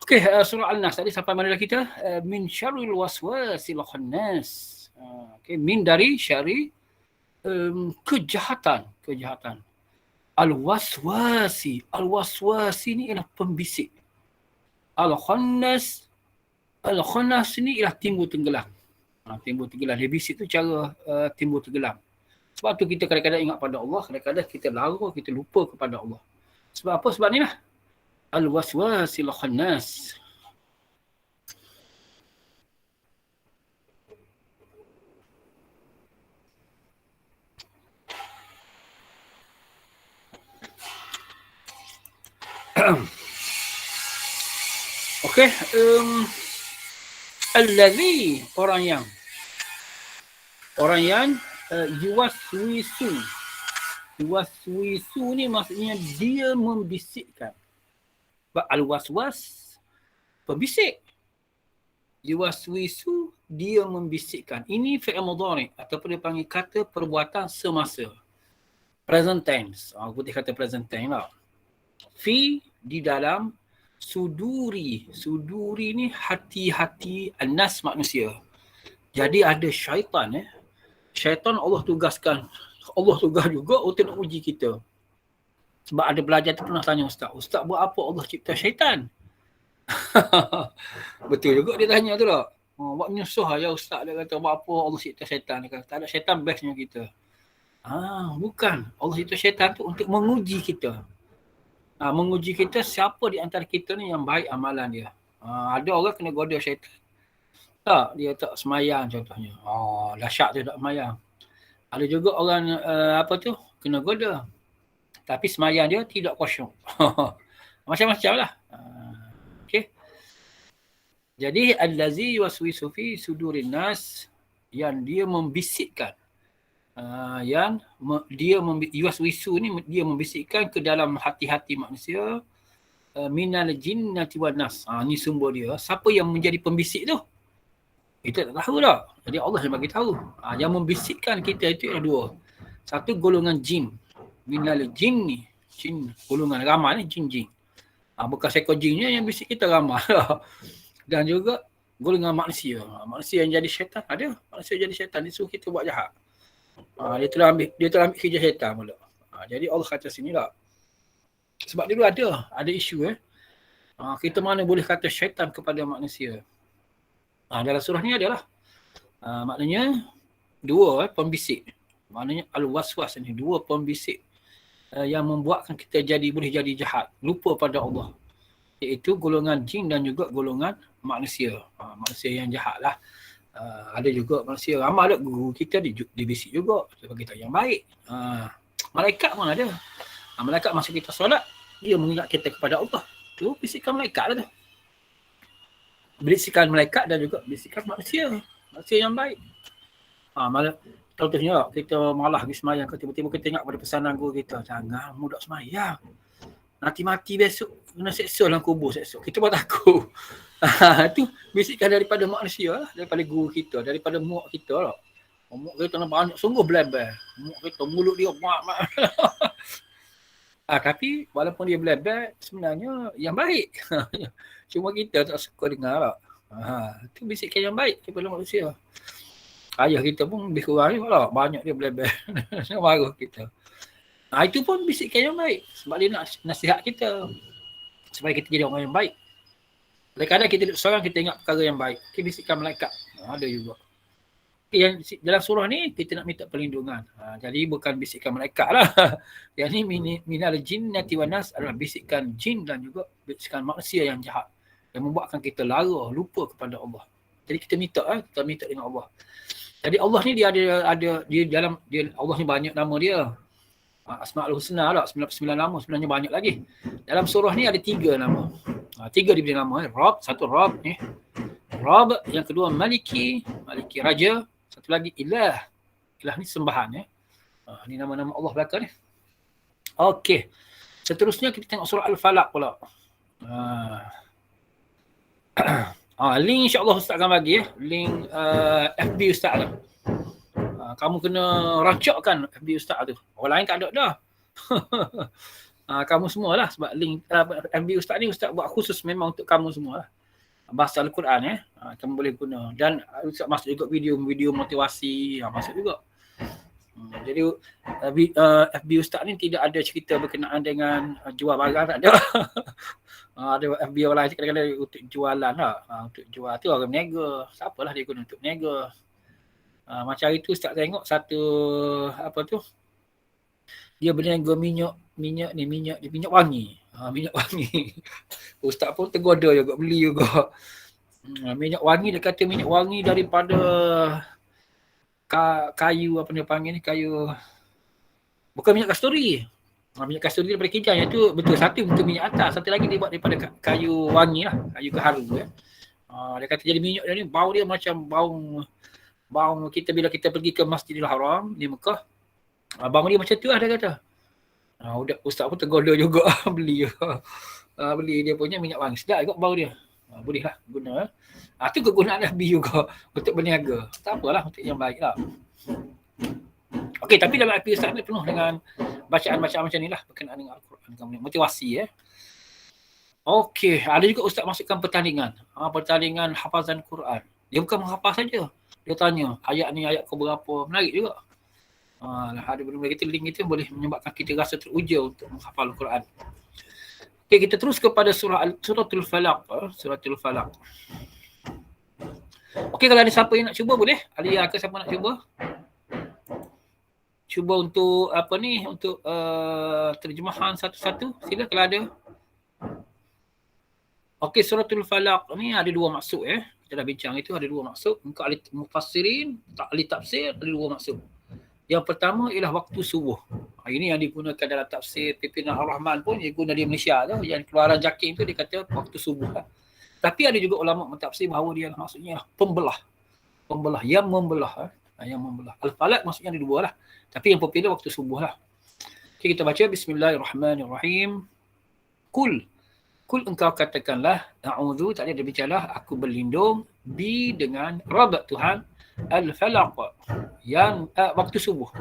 Okey, surah Al-Nas tadi sampai mana dah kita? Min syarril waswasil khannas. Okey, min dari syari kejahatan. Al-waswasi. Al-waswasi ni ialah pembisik. Al-khannas ni ialah timbul tenggelam. Timbul tenggelam. Dia bisik tu cara timbul tenggelam. Sebab tu kita kadang-kadang ingat pada Allah, kadang-kadang kita lara, kita lupa kepada Allah. Sebab apa? Sebab ni lah. Al-waswasil khannas. Okey, allazi, orang yang yuwaswisu. Yuwaswisu ni maksudnya dia membisikkan. Al-waswas, pembisik. Yuwaswisu, dia membisikkan. Ini fi'il mudhari' ataupun dia panggil kata perbuatan semasa. Present tense. Putih kata present tense lah. Fi, di dalam, suduri. Suduri ni hati-hati anas manusia. Jadi ada syaitan. Syaitan Allah tugas juga untuk nak uji kita. Sebab ada belajar tu pernah tanya Ustaz. Ustaz buat apa Allah cipta syaitan? Betul juga dia tanya tu tak? Buat menyusah ya Ustaz. Dia kata buat apa Allah cipta syaitan? Dia kata tak ada syaitan bestnya kita. Bukan. Allah cipta syaitan tu untuk menguji kita. Menguji kita siapa di antara kita ni yang baik amalan dia. Ada orang kena goda syaitan. Tak, dia tak semayang contohnya. Dahsyat dia tak semayang. Ada juga orang kena goda. Tapi semayang dia tidak khusyuk. Macam-macam lah. Okay. Jadi allazi yuwaswisu fi sudurin nas, yang dia membisikkan. Yuwaswisu ni dia membisikkan ke dalam hati-hati manusia, minal jinnati wan nas. Ni sumber dia. Siapa yang menjadi pembisik tu? Kita tak tahu tak. Jadi Allah yang bagi tahu. Yang membisikkan kita itu ada dua. Satu golongan jin. Minal jinni. Jin, golongan ramai ni jin-jin. Bukan seekor jinnya yang bisik kita ramai. Dan juga golongan manusia. Manusia yang jadi syaitan ada. Manusia jadi syaitan dia suruh kita buat jahat. Dia telah ambil kerja syaitan pula. Jadi Allah kata sini lah. Sebab dulu ada isu kita mana boleh kata syaitan kepada manusia. Dalam surah ni adalah maknanya dua pembisik. Maknanya al-waswas ni dua pembisik yang membuatkan kita boleh jadi jahat, lupa pada Allah. Iaitu golongan jin dan juga golongan manusia. Manusia yang jahat lah. Ada juga manusia ramai ada guru kita dibisik juga. Dia bagi tahu yang baik. Malaikat pun ada. Malaikat masa kita solat, dia mengingat kita kepada Allah. Tu bisikan malaikat lah tu. Bisikan malaikat dan juga bisikan manusia. Manusia yang baik. Contohnya kita malah pergi semayang, tiba-tiba kita ingat pada pesanan guru kita. Jangan mudah semayang. Nanti mati besok, kena seksa dalam kubur seksa. Kita pun takut. Itu bisikan daripada manusia lah. Daripada guru kita, daripada muak kita lah. Muak kita banyak, sungguh belebar. Muak kita, mulut dia mak. Tapi walaupun dia belebar, sebenarnya yang baik. Cuma kita tak suka dengar lah. Itu bisikan yang baik daripada manusia. Ayah kita pun lebih kurang ni lah. Banyak dia belebar. Dia marah kita. Itu pun bisikan yang baik. Sebab dia nak nasihat kita. Supaya kita jadi orang yang baik. Kadang-kadang kita duduk seorang, kita ingat perkara yang baik. Kita bisikan malaikat. Ada juga. Yang dalam surah ni, kita nak minta perlindungan. Jadi bukan bisikan malaikat lah. Yang ni minal jinnati wan nas adalah bisikan jin dan juga bisikan manusia yang jahat. Yang membuatkan kita lara, lupa kepada Allah. Jadi kita minta dengan Allah. Jadi Allah ni dia Allah ni banyak nama dia. Asmaul Husna lah, 99 nama sebenarnya banyak lagi. Dalam surah ni ada 3 nama. 3 diberi nama. Rabb, satu Rabb ni. Rabb, yang kedua Maliki Raja. Satu lagi Ilah. Ilah ni sembahan ni nama-nama Allah belakang ni. Okey. Seterusnya kita tengok surah Al-Falaq pula. Link insya-Allah Ustaz akan bagi link FB Ustaz tu. Kamu kena rancakkan FB Ustaz tu. Orang lain tak ada dah. Kamu semualah sebab link FB Ustaz ni Ustaz buat khusus memang untuk kamu semualah. Bahasa Al-Quran kamu boleh guna. Dan Ustaz masuk juga video motivasi, masuk juga. Jadi FB Ustaz ni tidak ada cerita berkenaan dengan jual barang, tak ada. Ada FB orang lain kadang-kadang untuk jualan lah. Untuk jual tu orang berniaga. Siapalah dia guna untuk berniaga. Macam hari tu Ustaz tengok satu dia berniaga minyak wangi. Minyak wangi. Ustaz pun tergoda juga beli juga. Minyak wangi, dia kata minyak wangi daripada kayu apa dia panggil ni, kayu bukan minyak kasturi. Minyak kasturi daripada kijang, yang tu betul. Satu untuk minyak atas, satu lagi dia buat daripada kayu wangi lah, kayu keharu dia kata jadi minyak dia ni, bau dia macam bau kita bila kita pergi ke Masjidil Haram di Mekah. Bau dia macam tu lah dia kata. Ustaz pun tergoda juga beli dia punya minyak wangi. Sedap juga bau dia. Boleh lah guna. Tu kegunaan Nabi juga untuk berniaga. Tak apalah, untuk yang baik lah. Okey, tapi dalam IP Ustaz ni penuh dengan bacaan-bacaan macam ni lah berkenaan dengan Al-Quran. Motivasi Okey, ada juga Ustaz masukkan pertandingan. Pertandingan hafazan Quran. Dia bukan menghafaz saja. Dia tanya, ayat ni ayat ke berapa. Menarik juga. Ada benda kita link itu boleh menyebabkan kita rasa teruja untuk menghafal Al-Quran. Okey, kita terus kepada suratul Falaq. Suratul Falaq. Okey, kalau ada siapa yang nak cuba boleh? Alia ke siapa nak cuba? Cuba untuk untuk terjemahan satu-satu. Sila kalau ada. Okey, suratul Falaq ni ada dua maksud Kita dah bincang itu, ada dua maksud. Untuk ahli mufassirin, ahli tafsir ada dua maksud. Yang pertama ialah waktu subuh. Ini yang digunakan dalam tafsir Pimpinan Ar-Rahman pun, dia guna di Malaysia tu. Yang keluaran Jakim tu dia kata waktu subuh lah. Tapi ada juga ulama mentafsir bahawa dia maksudnya pembelah. Pembelah, yang membelah. Yang membelah. Al-Falaq maksudnya ada dua lah. Tapi yang popular waktu subuh lah. Okay, kita baca Bismillahirrahmanirrahim. Kul engkau katakanlah, a'udzu, tak ada bicara, aku berlindung dengan Rabb Tuhan, Al-Falaq, yang waktu subuh,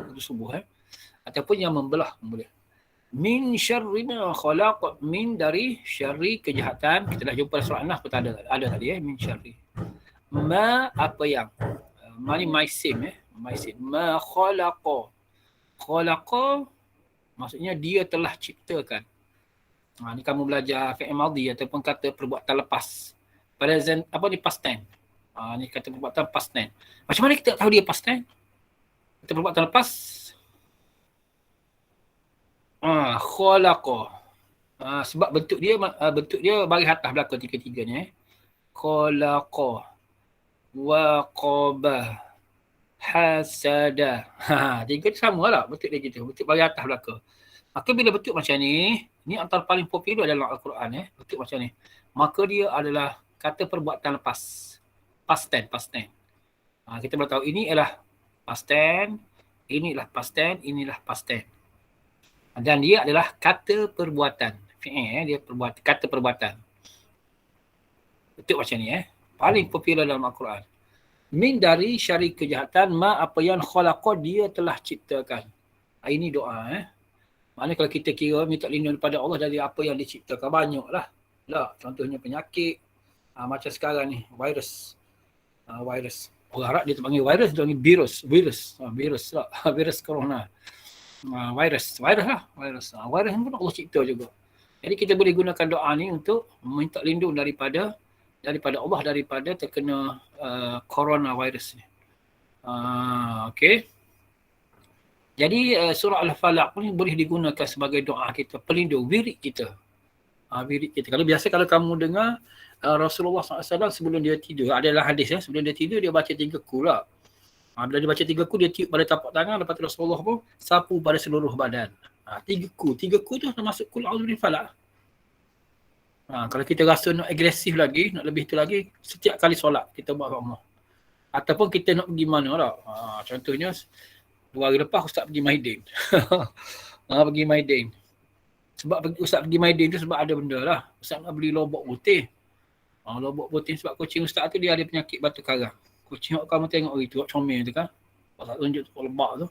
ataupun yang membelah, boleh. Min syarri ma khalaq, min dari syarri kejahatan. Kita dah jumpa surah An-Nahl pun ada tadi min syarri. Ma apa yang, ma ni maisim maisim. Ma khalaqa. Khalaqa maksudnya dia telah ciptakan. Ni kamu belajar fi'il madhi ataupun kata perbuatan lepas. Present past tense. Ni kata perbuatan past tense. Macam mana kita tahu dia past tense? Kata perbuatan lepas. Khalaqa. Sebab bentuk dia bagi atas belakang tiga-tiganya. Khalaqa. Waqaba. Hasada. Tiga tu sama lah bentuk dia gitu. Bentuk bagi atas belakang. Maka bila bentuk macam ni antara paling popular dalam Al-Quran bentuk macam ni. Maka dia adalah kata perbuatan lepas. Past tense. Kita boleh tahu ini adalah past tense, inilah past tense, inilah past tense. Dan dia adalah kata perbuatan. Dia kata perbuatan. Bentuk macam ni paling popular dalam Al-Quran. Min dari syari kejahatan, ma apa yang khalaqa dia telah ciptakan. Ini doa Maknanya kalau kita kira minta lindung daripada Allah dari apa yang diciptakan, banyak lah. Contohnya penyakit. Macam sekarang ni, virus. Orang Arab dia panggil virus, dia panggil virus. Virus corona. Virus lah. Virus pun Allah cipta juga. Jadi kita boleh gunakan doa ni untuk minta lindung daripada Allah daripada terkena coronavirus ni. Okey. Jadi surah Al-Falaq ni boleh digunakan sebagai doa kita, pelindung, wirid kita. Wirid kita. Kalau kamu dengar Rasulullah SAW sebelum dia tidur, adalah hadis sebelum dia tidur dia baca 3 kul lah. Bila dia baca 3 kul, dia tiup pada tapak tangan, lepas tu Rasulullah pun sapu pada seluruh badan. 3 kul tu termasuk kul a'udzu bil falaq. Kalau kita rasa nak agresif lagi, nak lebih tu lagi, setiap kali solat kita buat kat rumah. Ataupun kita nak pergi mana lah. Contohnya 2 hari lepas Ustaz pergi Maidin. Pergi Maidin. Sebab Ustaz pergi Maidin tu sebab ada benda lah. Ustaz nak beli lobok putih. Lobok putih sebab kucing Ustaz tu dia ada penyakit batu karang. Kucing kamu tengok hari tu, comel tu kan. Ustaz tunjuk tu lebak tu.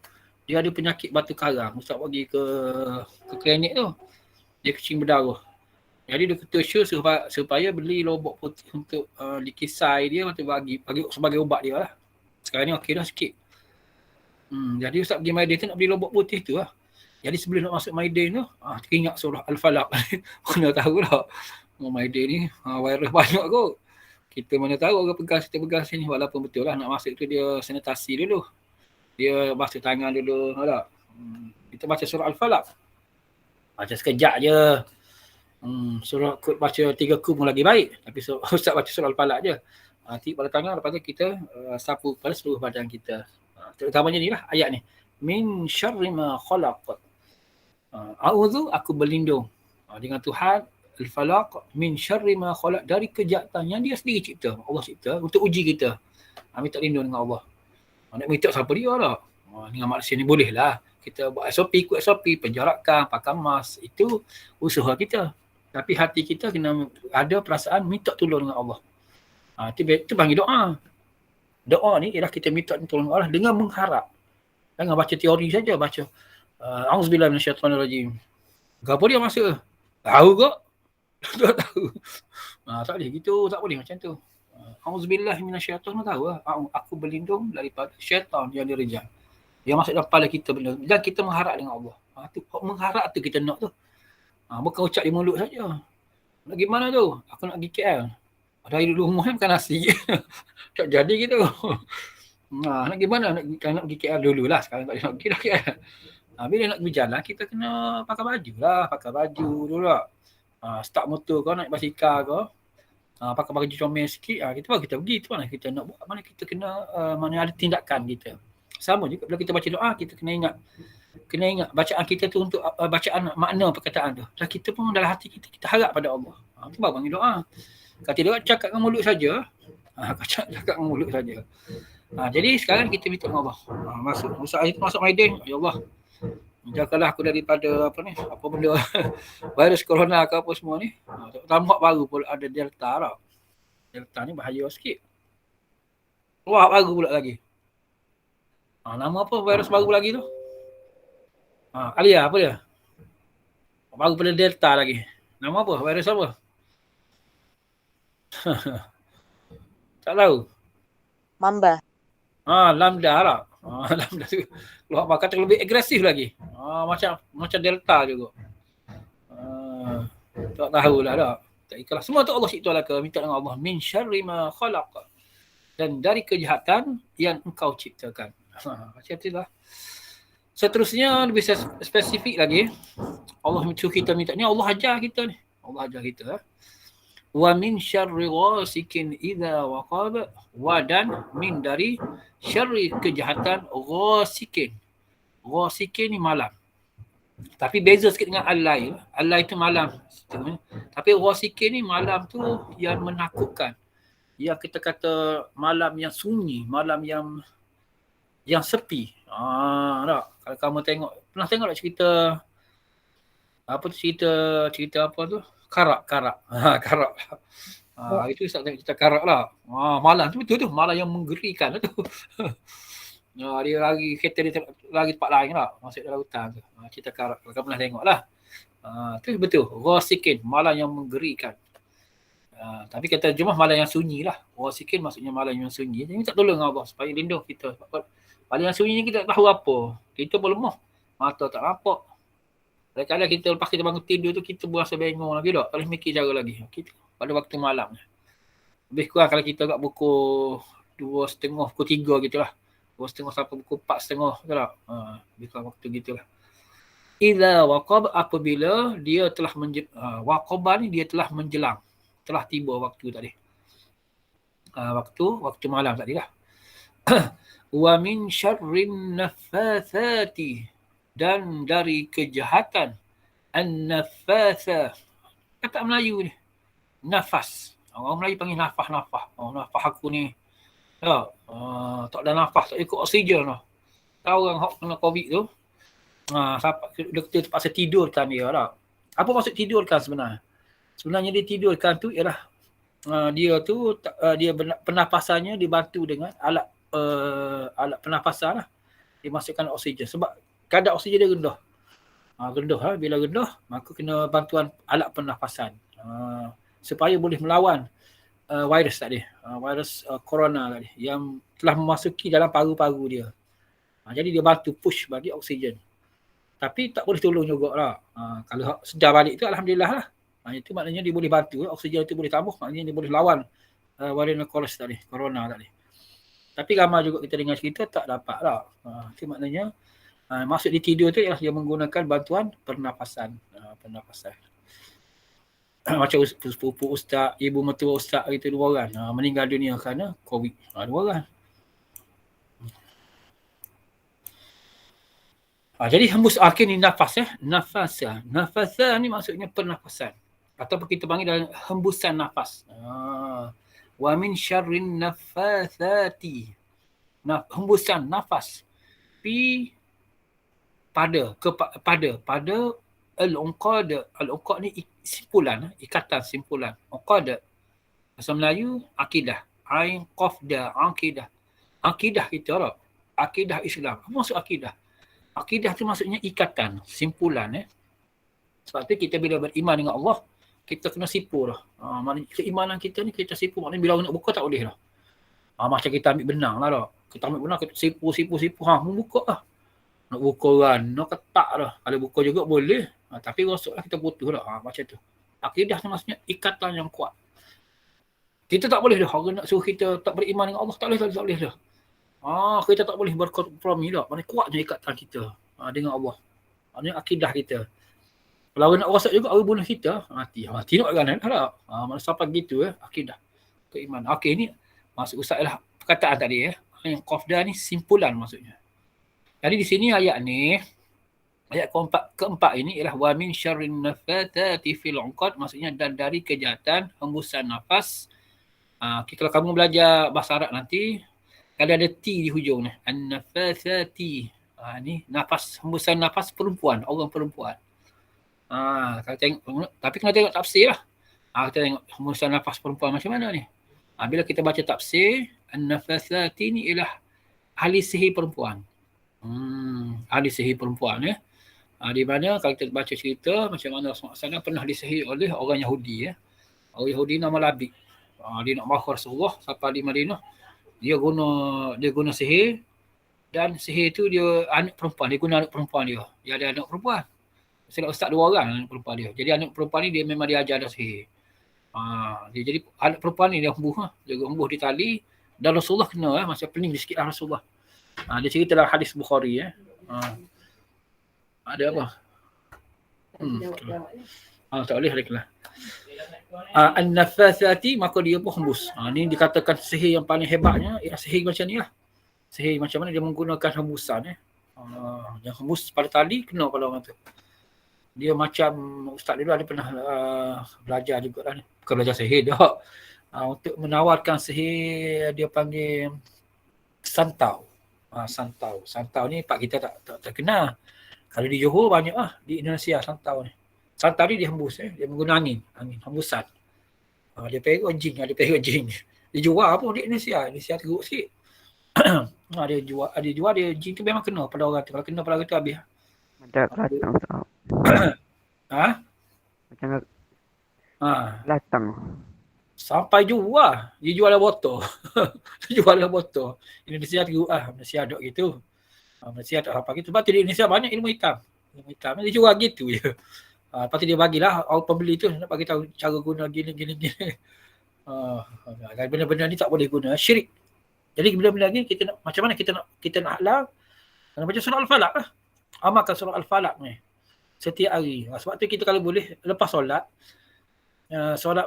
Dia ada penyakit batu karang. Ustaz pergi ke klinik tu. Dia kucing berdarah. Jadi dia kata show supaya beli lobok putih untuk dikisai dia, untuk bagi sebagai ubat dia lah. Sekarang ni okey dah sikit. Jadi Ustaz pergi Maidin tu nak beli lobok putih tu lah. Jadi sebelum nak masuk Maidin tu, teringat surah Al-Falaq. Mana tahu lah. Maidin ni virus banyak kot. Kita mana tahu orang pegang sini. Walaupun betul lah nak masuk tu dia sanitasi dulu. Dia basuh tangan dulu. Kita baca surah Al-Falaq. Baca sekejap je. Baca 3 kul pun lagi baik. Tapi Ustaz baca surah Al-Falaq je. Tiup pada tangan, lepas tu kita sapu pada seluruh badan kita. Terutamanya ni lah ayat ni. Min syarri ma khalaq. A'udzu, aku berlindung dengan Tuhan al-falaq min syarri ma khalaq, dari kejahatan yang dia sendiri cipta. Allah cipta untuk uji kita. Minta lindung dengan Allah. Nak minta siapa dia lah. Dengan manusia ni boleh lah. Kita buat SOP, ikut SOP, penjarakan, pakai mask. Itu usaha kita. Tapi hati kita kena ada perasaan minta tolong dengan Allah. Itu panggil doa. Doa ni ialah kita minta tolong Allah dengan mengharap. Jangan baca teori saja, baca Auzubillahi minasyaitonirrajim. Gapo dia masa? Tahu ke? Tak tahu. Tak boleh gitu, tak boleh macam tu. Auzubillahi minasyaitonir, tahu lah. Aku berlindung daripada syaitan yang direjam. Yang masuk dalam kepala kita benda. Dan kita mengharap dengan Allah. Tu mengharap tu kita nak tu. Bukan ucap di mulut saja. Nak gimana tu? Aku nak pergi KL. Dari dulu rumah makan nasi. Tak jadi gitu. Nak gimana? Nak pergi KL dululah. Sekarang tak nak pergi dah KL. Bila nak pergi jalan, kita kena pakai baju lah. Pakai baju dulu lah. Start motor kau, naik basikal kau. Pakai baju comel sikit. Kita pergi. Itu mana kita nak buat. Mana kita kena, mana ada tindakan kita. Sama juga bila kita baca doa, kita kena ingat bacaan kita tu untuk bacaan makna perkataan tu. Dan kita pun dalam hati kita harap pada Allah. Itu baru panggil doa. Kalau tidak cakap dengan mulut saja, cakap dengan mulut saja. Jadi sekarang kita minta dengan Allah. Masuk Maiden, ya Allah. Jagalah aku daripada apa benda virus corona ke apa semua ni. Tambah baru pula ada Delta lah. Delta ni bahaya sikit. Wah, baru pula lagi. Nama apa virus baru lagi tu? Alia apa dia? Baru pada Delta lagi. Nama apa? Virus apa? Tak tahu. Mamba. Lambda lah. Lambda tu keluar bakal lebih agresif lagi. Macam Delta juga. Tak tahulah dah. Tak ikhlas. Semua tu Allah cipta lah ke. Minta dengan Allah. Min syarri ma khalaq. Dan dari kejahatan yang engkau ciptakan. Macam tu lah. Seterusnya lebih spesifik lagi. Allah suruh kita minta ni. Allah ajar kita ni. Allah ajar kita. Wa min syarri ghasikin idza waqab, wa dan min dari syarri kejahatan ghasikin. Ghasikin ni malam. Tapi beza sikit dengan al-lail. Al-lail itu malam. Tapi ghasikin ni malam tu yang menakutkan. Yang kita kata malam yang sunyi, malam yang sepi. Tak? Kalau kamu pernah tengok tak cerita cerita apa tu? Karak. Karak. Itu saya tengok cerita karak lah. Malam tu betul tu, malam yang menggerikan tu. Dia lari kereta dia lari tempat lain lah, masuk dalam hutan tu. Cerita karak, kalau kamu pernah tengok lah. Tu betul, ghasikin, malam yang menggerikan. Tapi kata terjemah malam yang sunyi lah. Ghasikin maksudnya malam yang sunyi. Jadi minta tolong Allah supaya lindung kita. Malam yang sunyi ni kita tak tahu apa. Kita pun lemah. Mata tak nampak. Kadang-kadang kita lepas kita bangun tidur tu kita berasa bengong lagi tak? Tak boleh mikir cara lagi. Kita, pada waktu malam. Lebih kurang kalau kita kat pukul 2.30, pukul 3 gitu lah. 2.30 sampai pukul 4.30 tu lah. Lebih kurang waktu gitu lah. Idza waqab, apabila dia telah waqaba ni dia telah menjelang. Telah tiba waktu tadi. Waktu malam tadi lah. Wa min syarrin naffatsati, dan dari kejahatan an-naffatha. Kata Melayu ni nafas. Orang Melayu panggil nafas. Nafas aku ni tak ada nafas, tak ikut oksigen lah. Tahu orang hok kena COVID tu, doktor terpaksa tidurkan dia lah. Apa maksud tidurkan sebenarnya? Sebenarnya dia tidurkan tu ialah dia pernafasannya dibantu dengan alat pernafasan lah. Dimasukkan oksigen sebab kadar oksigen dia rendah. Bila rendah, maka kena bantuan alat pernafasan. Supaya boleh melawan virus tadi. Virus corona tadi yang telah memasuki dalam paru-paru dia. Jadi dia bantu push bagi oksigen. Tapi tak boleh tolong jugalah. Kalau sedar balik tu alhamdulillah lah. Itu maknanya dia boleh bantu. Oksigen itu boleh tambah. Maknanya dia boleh lawan virus tadi, corona tadi. Tapi ramai juga kita dengar cerita tak dapat lah. Itu maknanya maksud dia tidur tu ialah dia menggunakan bantuan pernafasan. Macam sepupu ustaz, ibu mertua ustaz itu 2 orang meninggal dunia kerana COVID. 2 orang. Jadi hembus akhir ni nafas nafasa. Nafasa ni maksudnya pernafasan. Ataupun kita panggil dalam hembusan nafas. Wa min syarrin nafathati. Hembusan nafas. Pada al-unqad. Al-unqad ni simpulan, ikatan simpulan. Unqad. Bahasa Melayu akidah. Ain qaf da akidah. Akidah kita lah. Akidah Islam. Apa maksud akidah? Akidah tu maksudnya ikatan, simpulan. Sebab tu kita bila beriman dengan Allah, kita kena sipu lah. Keimanan kita ni kita sipu. Maknanya bila nak buka tak boleh lah. Macam kita ambil benang lah dah. Kita ambil benang, kita sipu. Membuka lah. Nak buka kan, nak ketak lah. Kalau buka juga boleh. Tapi rosok lah kita putus lah. Macam tu. Akidah tu maksudnya ikatan yang kuat. Kita tak boleh dah. Orang nak suruh kita tak beriman dengan Allah, tak boleh dah. Kita tak boleh berkompromi lah. Maksudnya kuatnya ikatan kita dengan Allah. Maksudnya akidah kita. Kalau orang nak rosak juga, orang bunuh kita, mati. Mati nak kan tak? Maksudnya sampai gitu akidah. Keimanan. Okey, ni maksud Ustaz lah perkataan tadi Yang qafda ni simpulan maksudnya. Jadi di sini ayat ni, ayat keempat ini ialah wa min syarrin nafathati fil 'uqad, maksudnya dan dari kejahatan hembusan nafas. Kalau kamu belajar bahasa Arab nanti, ada T di hujung ni. An-nafathati. Ni nafas, hembusan nafas perempuan, orang perempuan. Kalau tengok, tapi kena tengok tafsir lah. Kita tengok hembusan nafas perempuan macam mana ni. Bila kita baca tafsir, an-nafathati ni ialah ahli sihir perempuan. Ahli sihir perempuan di mana kalau kita baca cerita macam mana Rasulullah pernah disihir oleh orang Yahudi Orang Yahudi nama Labid. Dia nak marah Rasulullah sampai di Madinah. Dia guna sihir, dan sihir tu dia anak perempuan, dia guna anak perempuan dia. Dia ada anak perempuan. Saya ustaz 2 orang anak perempuan dia. Jadi anak perempuan ni dia memang dia ajar dah sihir. Dia jadi anak perempuan ni dia hembuh di tali, dan Rasulullah kena macam pening sikit Rasulullah. Dia cerita dalam hadis Bukhari Ada apa? Tak boleh lah. An-nafathati, maka dia pun hembus. Ni dikatakan sihir yang paling hebatnya ialah sihir macam ni lah. Sihir macam mana dia menggunakan hembusan yang hembus pada tali kena pada orang tu. Dia macam ustaz dulu ada pernah belajar juga lah ni. Bukan belajar sihir dah. Untuk menawarkan sihir dia panggil santau. Santau ni pak kita tak terkenal. Kalau di Johor banyak di Indonesia santau ni. Santau ni dia hembus dia menggunakan angin hembusan. Dia perut jin, Dia jual apa di Indonesia teruk sikit. Dia jual dia jin tu memang kena pada orang tu. Kalau kena pada orang tu habis. Macam latang Ustaz. Macam latang. Sampai jual. Dia jual dalam botol. Indonesia teruk Malaysia ada gitu. Malaysia tak apa gitu. Sebab tu di Indonesia banyak ilmu hitam. Dia jual gitu je. Lepas tu dia bagilah orang pembeli tu nak bagi tahu cara guna gini. Benda-benda ni tak boleh guna. Syirik. Jadi bila-bila lagi kita nak, macam mana kita nak halang? Kena baca surah Al-Falaq lah. Amalkan surah Al-Falaq ni setiap hari. Sebab tu kita kalau boleh lepas solat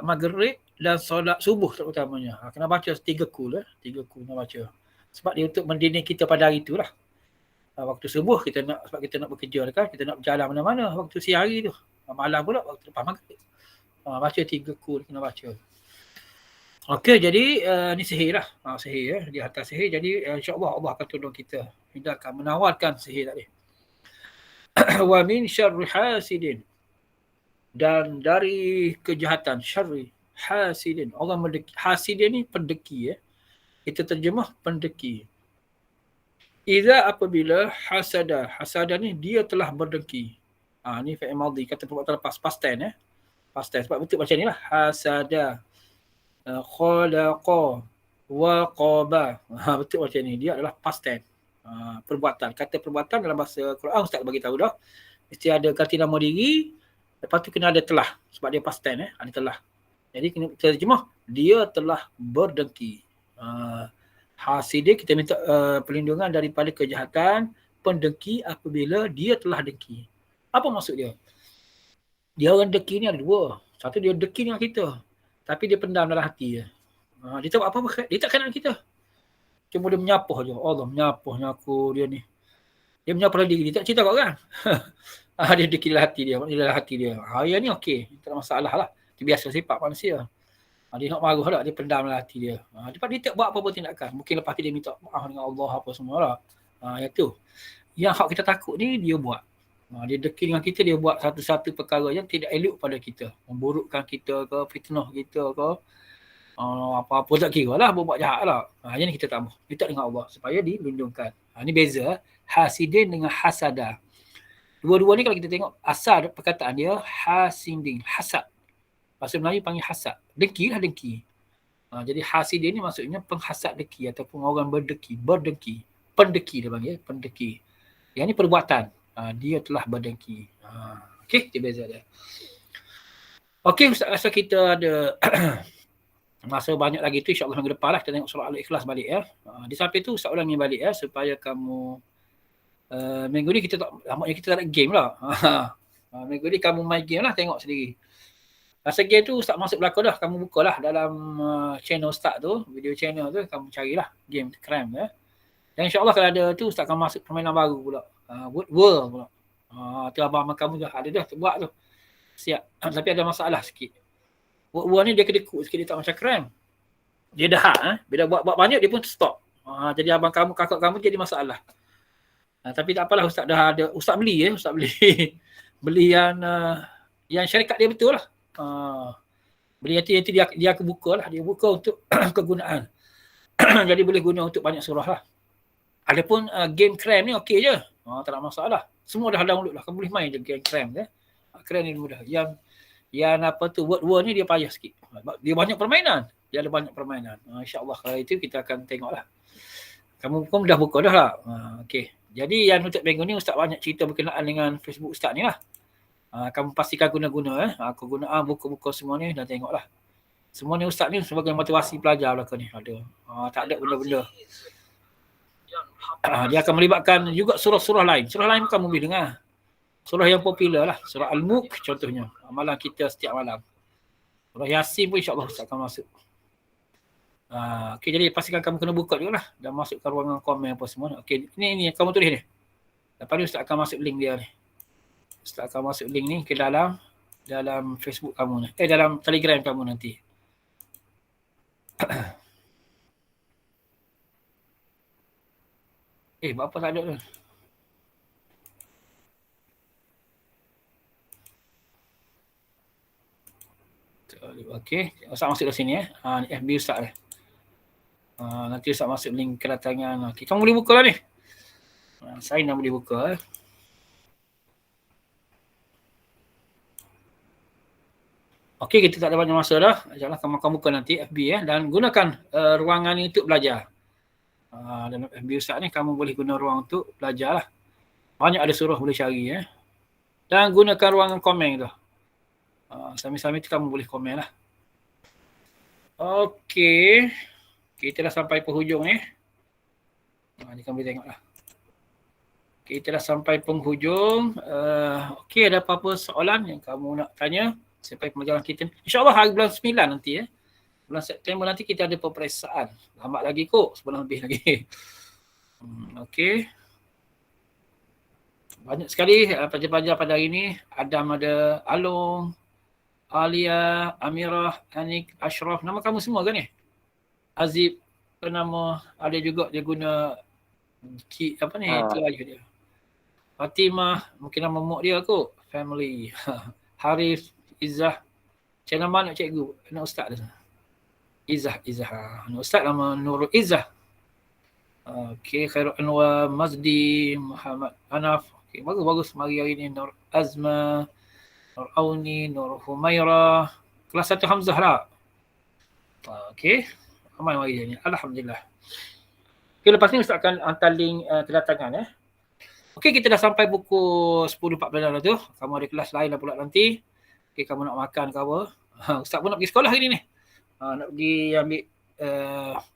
maghrib dan solat subuh terutamanya. Kena baca 3 kul 3 kul nak baca. Sebab dia untuk mendinding kita pada hari tu lah. Waktu subuh sebab kita nak bekerja kan, kita nak berjalan mana-mana waktu siang hari tu. Malam pula waktu lepas maghrib. Baca 3 kul kena baca. Okey, jadi ni sihir lah. Sihir di atas sihir. Jadi insya-Allah Allah akan tolong kita. Dia akan menawarkan sihir tadi. Wa min syarri hasidin. Dan dari kejahatan syarri hasidin. Orang mendeki. Hasidin ni pendeki Kita terjemah pendeki. Iza apabila hasada ni dia telah berdengki. Ni fi'il madhi, kata perbuatan lepas, past tense past tense. Sebab betul macam ni lah. Hasada, khalaqa, waqaba. Betul macam ni. Dia adalah past tense. Perbuatan. Kata perbuatan dalam bahasa Quran Ustaz bagi tahu dah. Mesti ada ganti nama diri, lepas tu kena ada telah. Sebab dia past tense ada telah. Jadi kena terjemah dia telah berdengki. Hasidin kita minta perlindungan daripada kejahatan pendengki apabila dia telah dengki. Apa maksud dia? Dia orang dengki ni ada 2. Satu dia dengki dengan kita, tapi dia pendam dalam hati dia. Dia tak apa-apa, dia tak kenal kita. Cuma dia menyapuh je. Allah menyapuhnya aku dia ni. Dia menyapa diri dia, tak cerita kat orang. Dia deki dalam hati dia, dalam hati dia. Yang ni okey, tak ada masalah lah. Itu biasa sifat manusia. Dia nak marah tak, dia pendam dalam hati dia. Lepas dia tak buat apa-apa tindakan. Mungkin lepas tu dia minta maaf dengan Allah apa semua lah. Yang tu. Yang hak kita takut ni dia buat. Dia deki dengan kita, dia buat satu-satu perkara yang tidak elok pada kita. Memburukkan kita ke, fitnah kita ke. Apa-apa tak kira lah, buat jahat lah. Yang ni kita tak mahu. Minta dengan Allah supaya dilindungkan. Ni beza hasidin dengan hasada. Dua-dua ni kalau kita tengok asal perkataan dia hasidin, hasad. Bahasa Melayu panggil hasad. Dengki lah dengki. Jadi hasidin ni maksudnya penghasad dengki ataupun orang berdengki. Pendeki dia panggil, pendeki. Yang ni perbuatan. Dia telah berdengki. Okey, itu beza dia. Okey, Ustaz rasa kita ada masa banyak lagi tu, insyaAllah minggu depan lah kita tengok surah Al-Ikhlas balik ya. Di samping tu Ustaz ulangi balik ya supaya kamu minggu ni kita tak, nampaknya kita tak ada game lah. Minggu ni kamu main game lah, tengok sendiri. Masa game tu Ustaz masuk belakang dah, kamu bukalah dalam channel Ustaz tu, video channel tu, kamu carilah game Cram ya. Dan insyaAllah kalau ada tu Ustaz akan masuk permainan baru pula. World pula. Tu abang kamu dah ada dah buat tu. Siap. Tapi ada masalah sikit. World ni dia kedekut sikit, dia tak macam Cram. Dia dah bila buat banyak dia pun stop. Jadi abang kamu, kakak kamu jadi masalah. Tapi tak apalah, Ustaz dah ada, Ustaz beli Ustaz beli. Beli yang syarikat dia betul lah. Beli nanti dia akan buka lah, dia buka untuk kegunaan. Jadi boleh guna untuk banyak surah lah. Adapun game Cram ni okey je. Tak ada masalah. Semua dah download lah. Kamu boleh main je game Cram ya. Cram ni mudah. Yang apa tu word ni dia payah sikit. Dia banyak permainan. Dia ada banyak permainan. InsyaAllah kalau itu kita akan tengok lah. Kamu pun dah buka dah lah. Okey. Jadi yang untuk minggu ni Ustaz banyak cerita berkenaan dengan Facebook Ustaz ni lah. Kamu pastikan guna-guna kegunaan buku-buku semua ni dah tengok lah. Semua ni Ustaz ni sebagai motivasi pelajar belakang ni ada. Tak ada benda-benda. Dia akan melibatkan juga surah-surah lain. Surah lain kamu boleh dengar. Surah yang popular lah. Surah Al-Mulk contohnya. Amalan kita setiap malam. Surah Yasin pun insyaAllah Ustaz akan masuk. Okay, jadi pastikan kamu kena buka juga lah. Dan masukkan ruangan komen apa semua. Okay, ini kamu tulis ni. Lepas ni Ustaz akan masuk link dia ni. Ustaz akan masuk link ni ke dalam Facebook kamu ni. Dalam Telegram kamu nanti. Apa tak ada tu? Okey, Ustaz masuk ke sini FB Ustaz ni. Nanti Ustaz masuk link kedatangan. Okey, kamu boleh buka lah ni. Saya nak boleh buka. Okey, kita tak ada banyak masa dah. Janganlah kamu buka nanti FB dan gunakan ruangan ni untuk belajar. Dalam FB Ustaz ni kamu boleh guna ruang untuk belajar lah. Banyak ada surah boleh cari Dan gunakan ruangan komen tu. Sambil-sambil tu kamu boleh komen lah. Okey. Kita dah sampai penghujung ni. Ni kamu boleh tengok lah. Kita dah sampai penghujung. Okey, ada apa-apa soalan yang kamu nak tanya? Sampai pembelajaran kita ni. InsyaAllah hari bulan 9 nanti Bulan September nanti kita ada peperiksaan. Lambat lagi kot, sebulan lebih lagi. Okey. Banyak sekali pelajar-pelajar pada hari ni. Adam ada, Along, Alia, Amirah, Anik, Ashraf. Nama kamu semua kan ni? Azib, nama ada juga dia guna itu lagi dia. Fatimah, mungkin nama mak dia kot. Family. Harif, Izzah. Macam nama anak cikgu? Anak ustaz dia. Izzah. Anak ustaz nama Nurul Izzah. Okey, Khairul Anwar, Mazdi, Muhammad Anaf. Okey, bagus. Mari hari ni Nur Azma, Nur Auni, Nur Humairah. Kelas 1 Hamzah lah. Okey. Ramai mari hari ni. Alhamdulillah. Okey, lepas ni Ustaz akan hantar link kedatangan Okey, kita dah sampai pukul 10.14 dah tu. Kamu ada kelas lain dah pula nanti. Okey, kamu nak makan ke apa? Ustaz pun nak pergi sekolah hari ni. Nak pergi ambil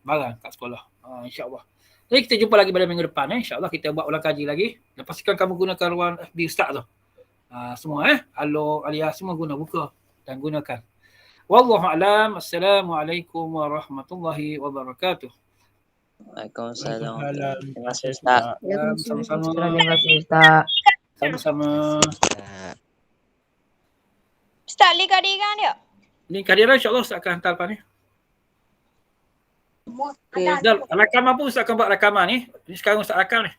barang kat sekolah. InsyaAllah. Jadi kita jumpa lagi pada minggu depan. InsyaAllah kita buat ulang kaji lagi. Dan pastikan kamu gunakan ruang FB Ustaz tu. Semua Alo, Alia semua buka dan gunakan. Wallahu'alam. Assalamualaikum warahmatullahi wabarakatuh. Waalaikumsalam. Waalaikumsalam. Terima kasih Ustaz. Sama-sama. Terima kasih Ustaz. Sama-sama. Ustaz, link kehadiran dia. Link kehadiran insya-Allah Ustaz akan hantar lepas ni. Okay. Dah, rakaman pun Ustaz akan buat rakaman ni. Ni sekarang Ustaz rakam ni.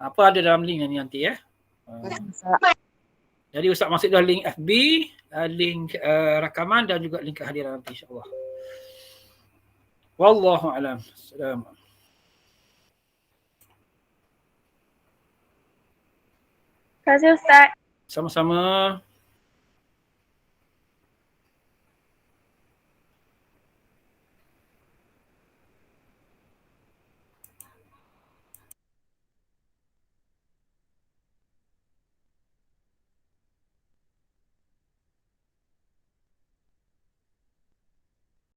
Apa ada dalam link ni nanti ya. Jadi Ustaz masuk dah link FB, link rakaman dan juga link kehadiran nanti insya-Allah. Wallahu a'lam. Assalamualaikum. Terima kasih Ustaz. Sama-sama.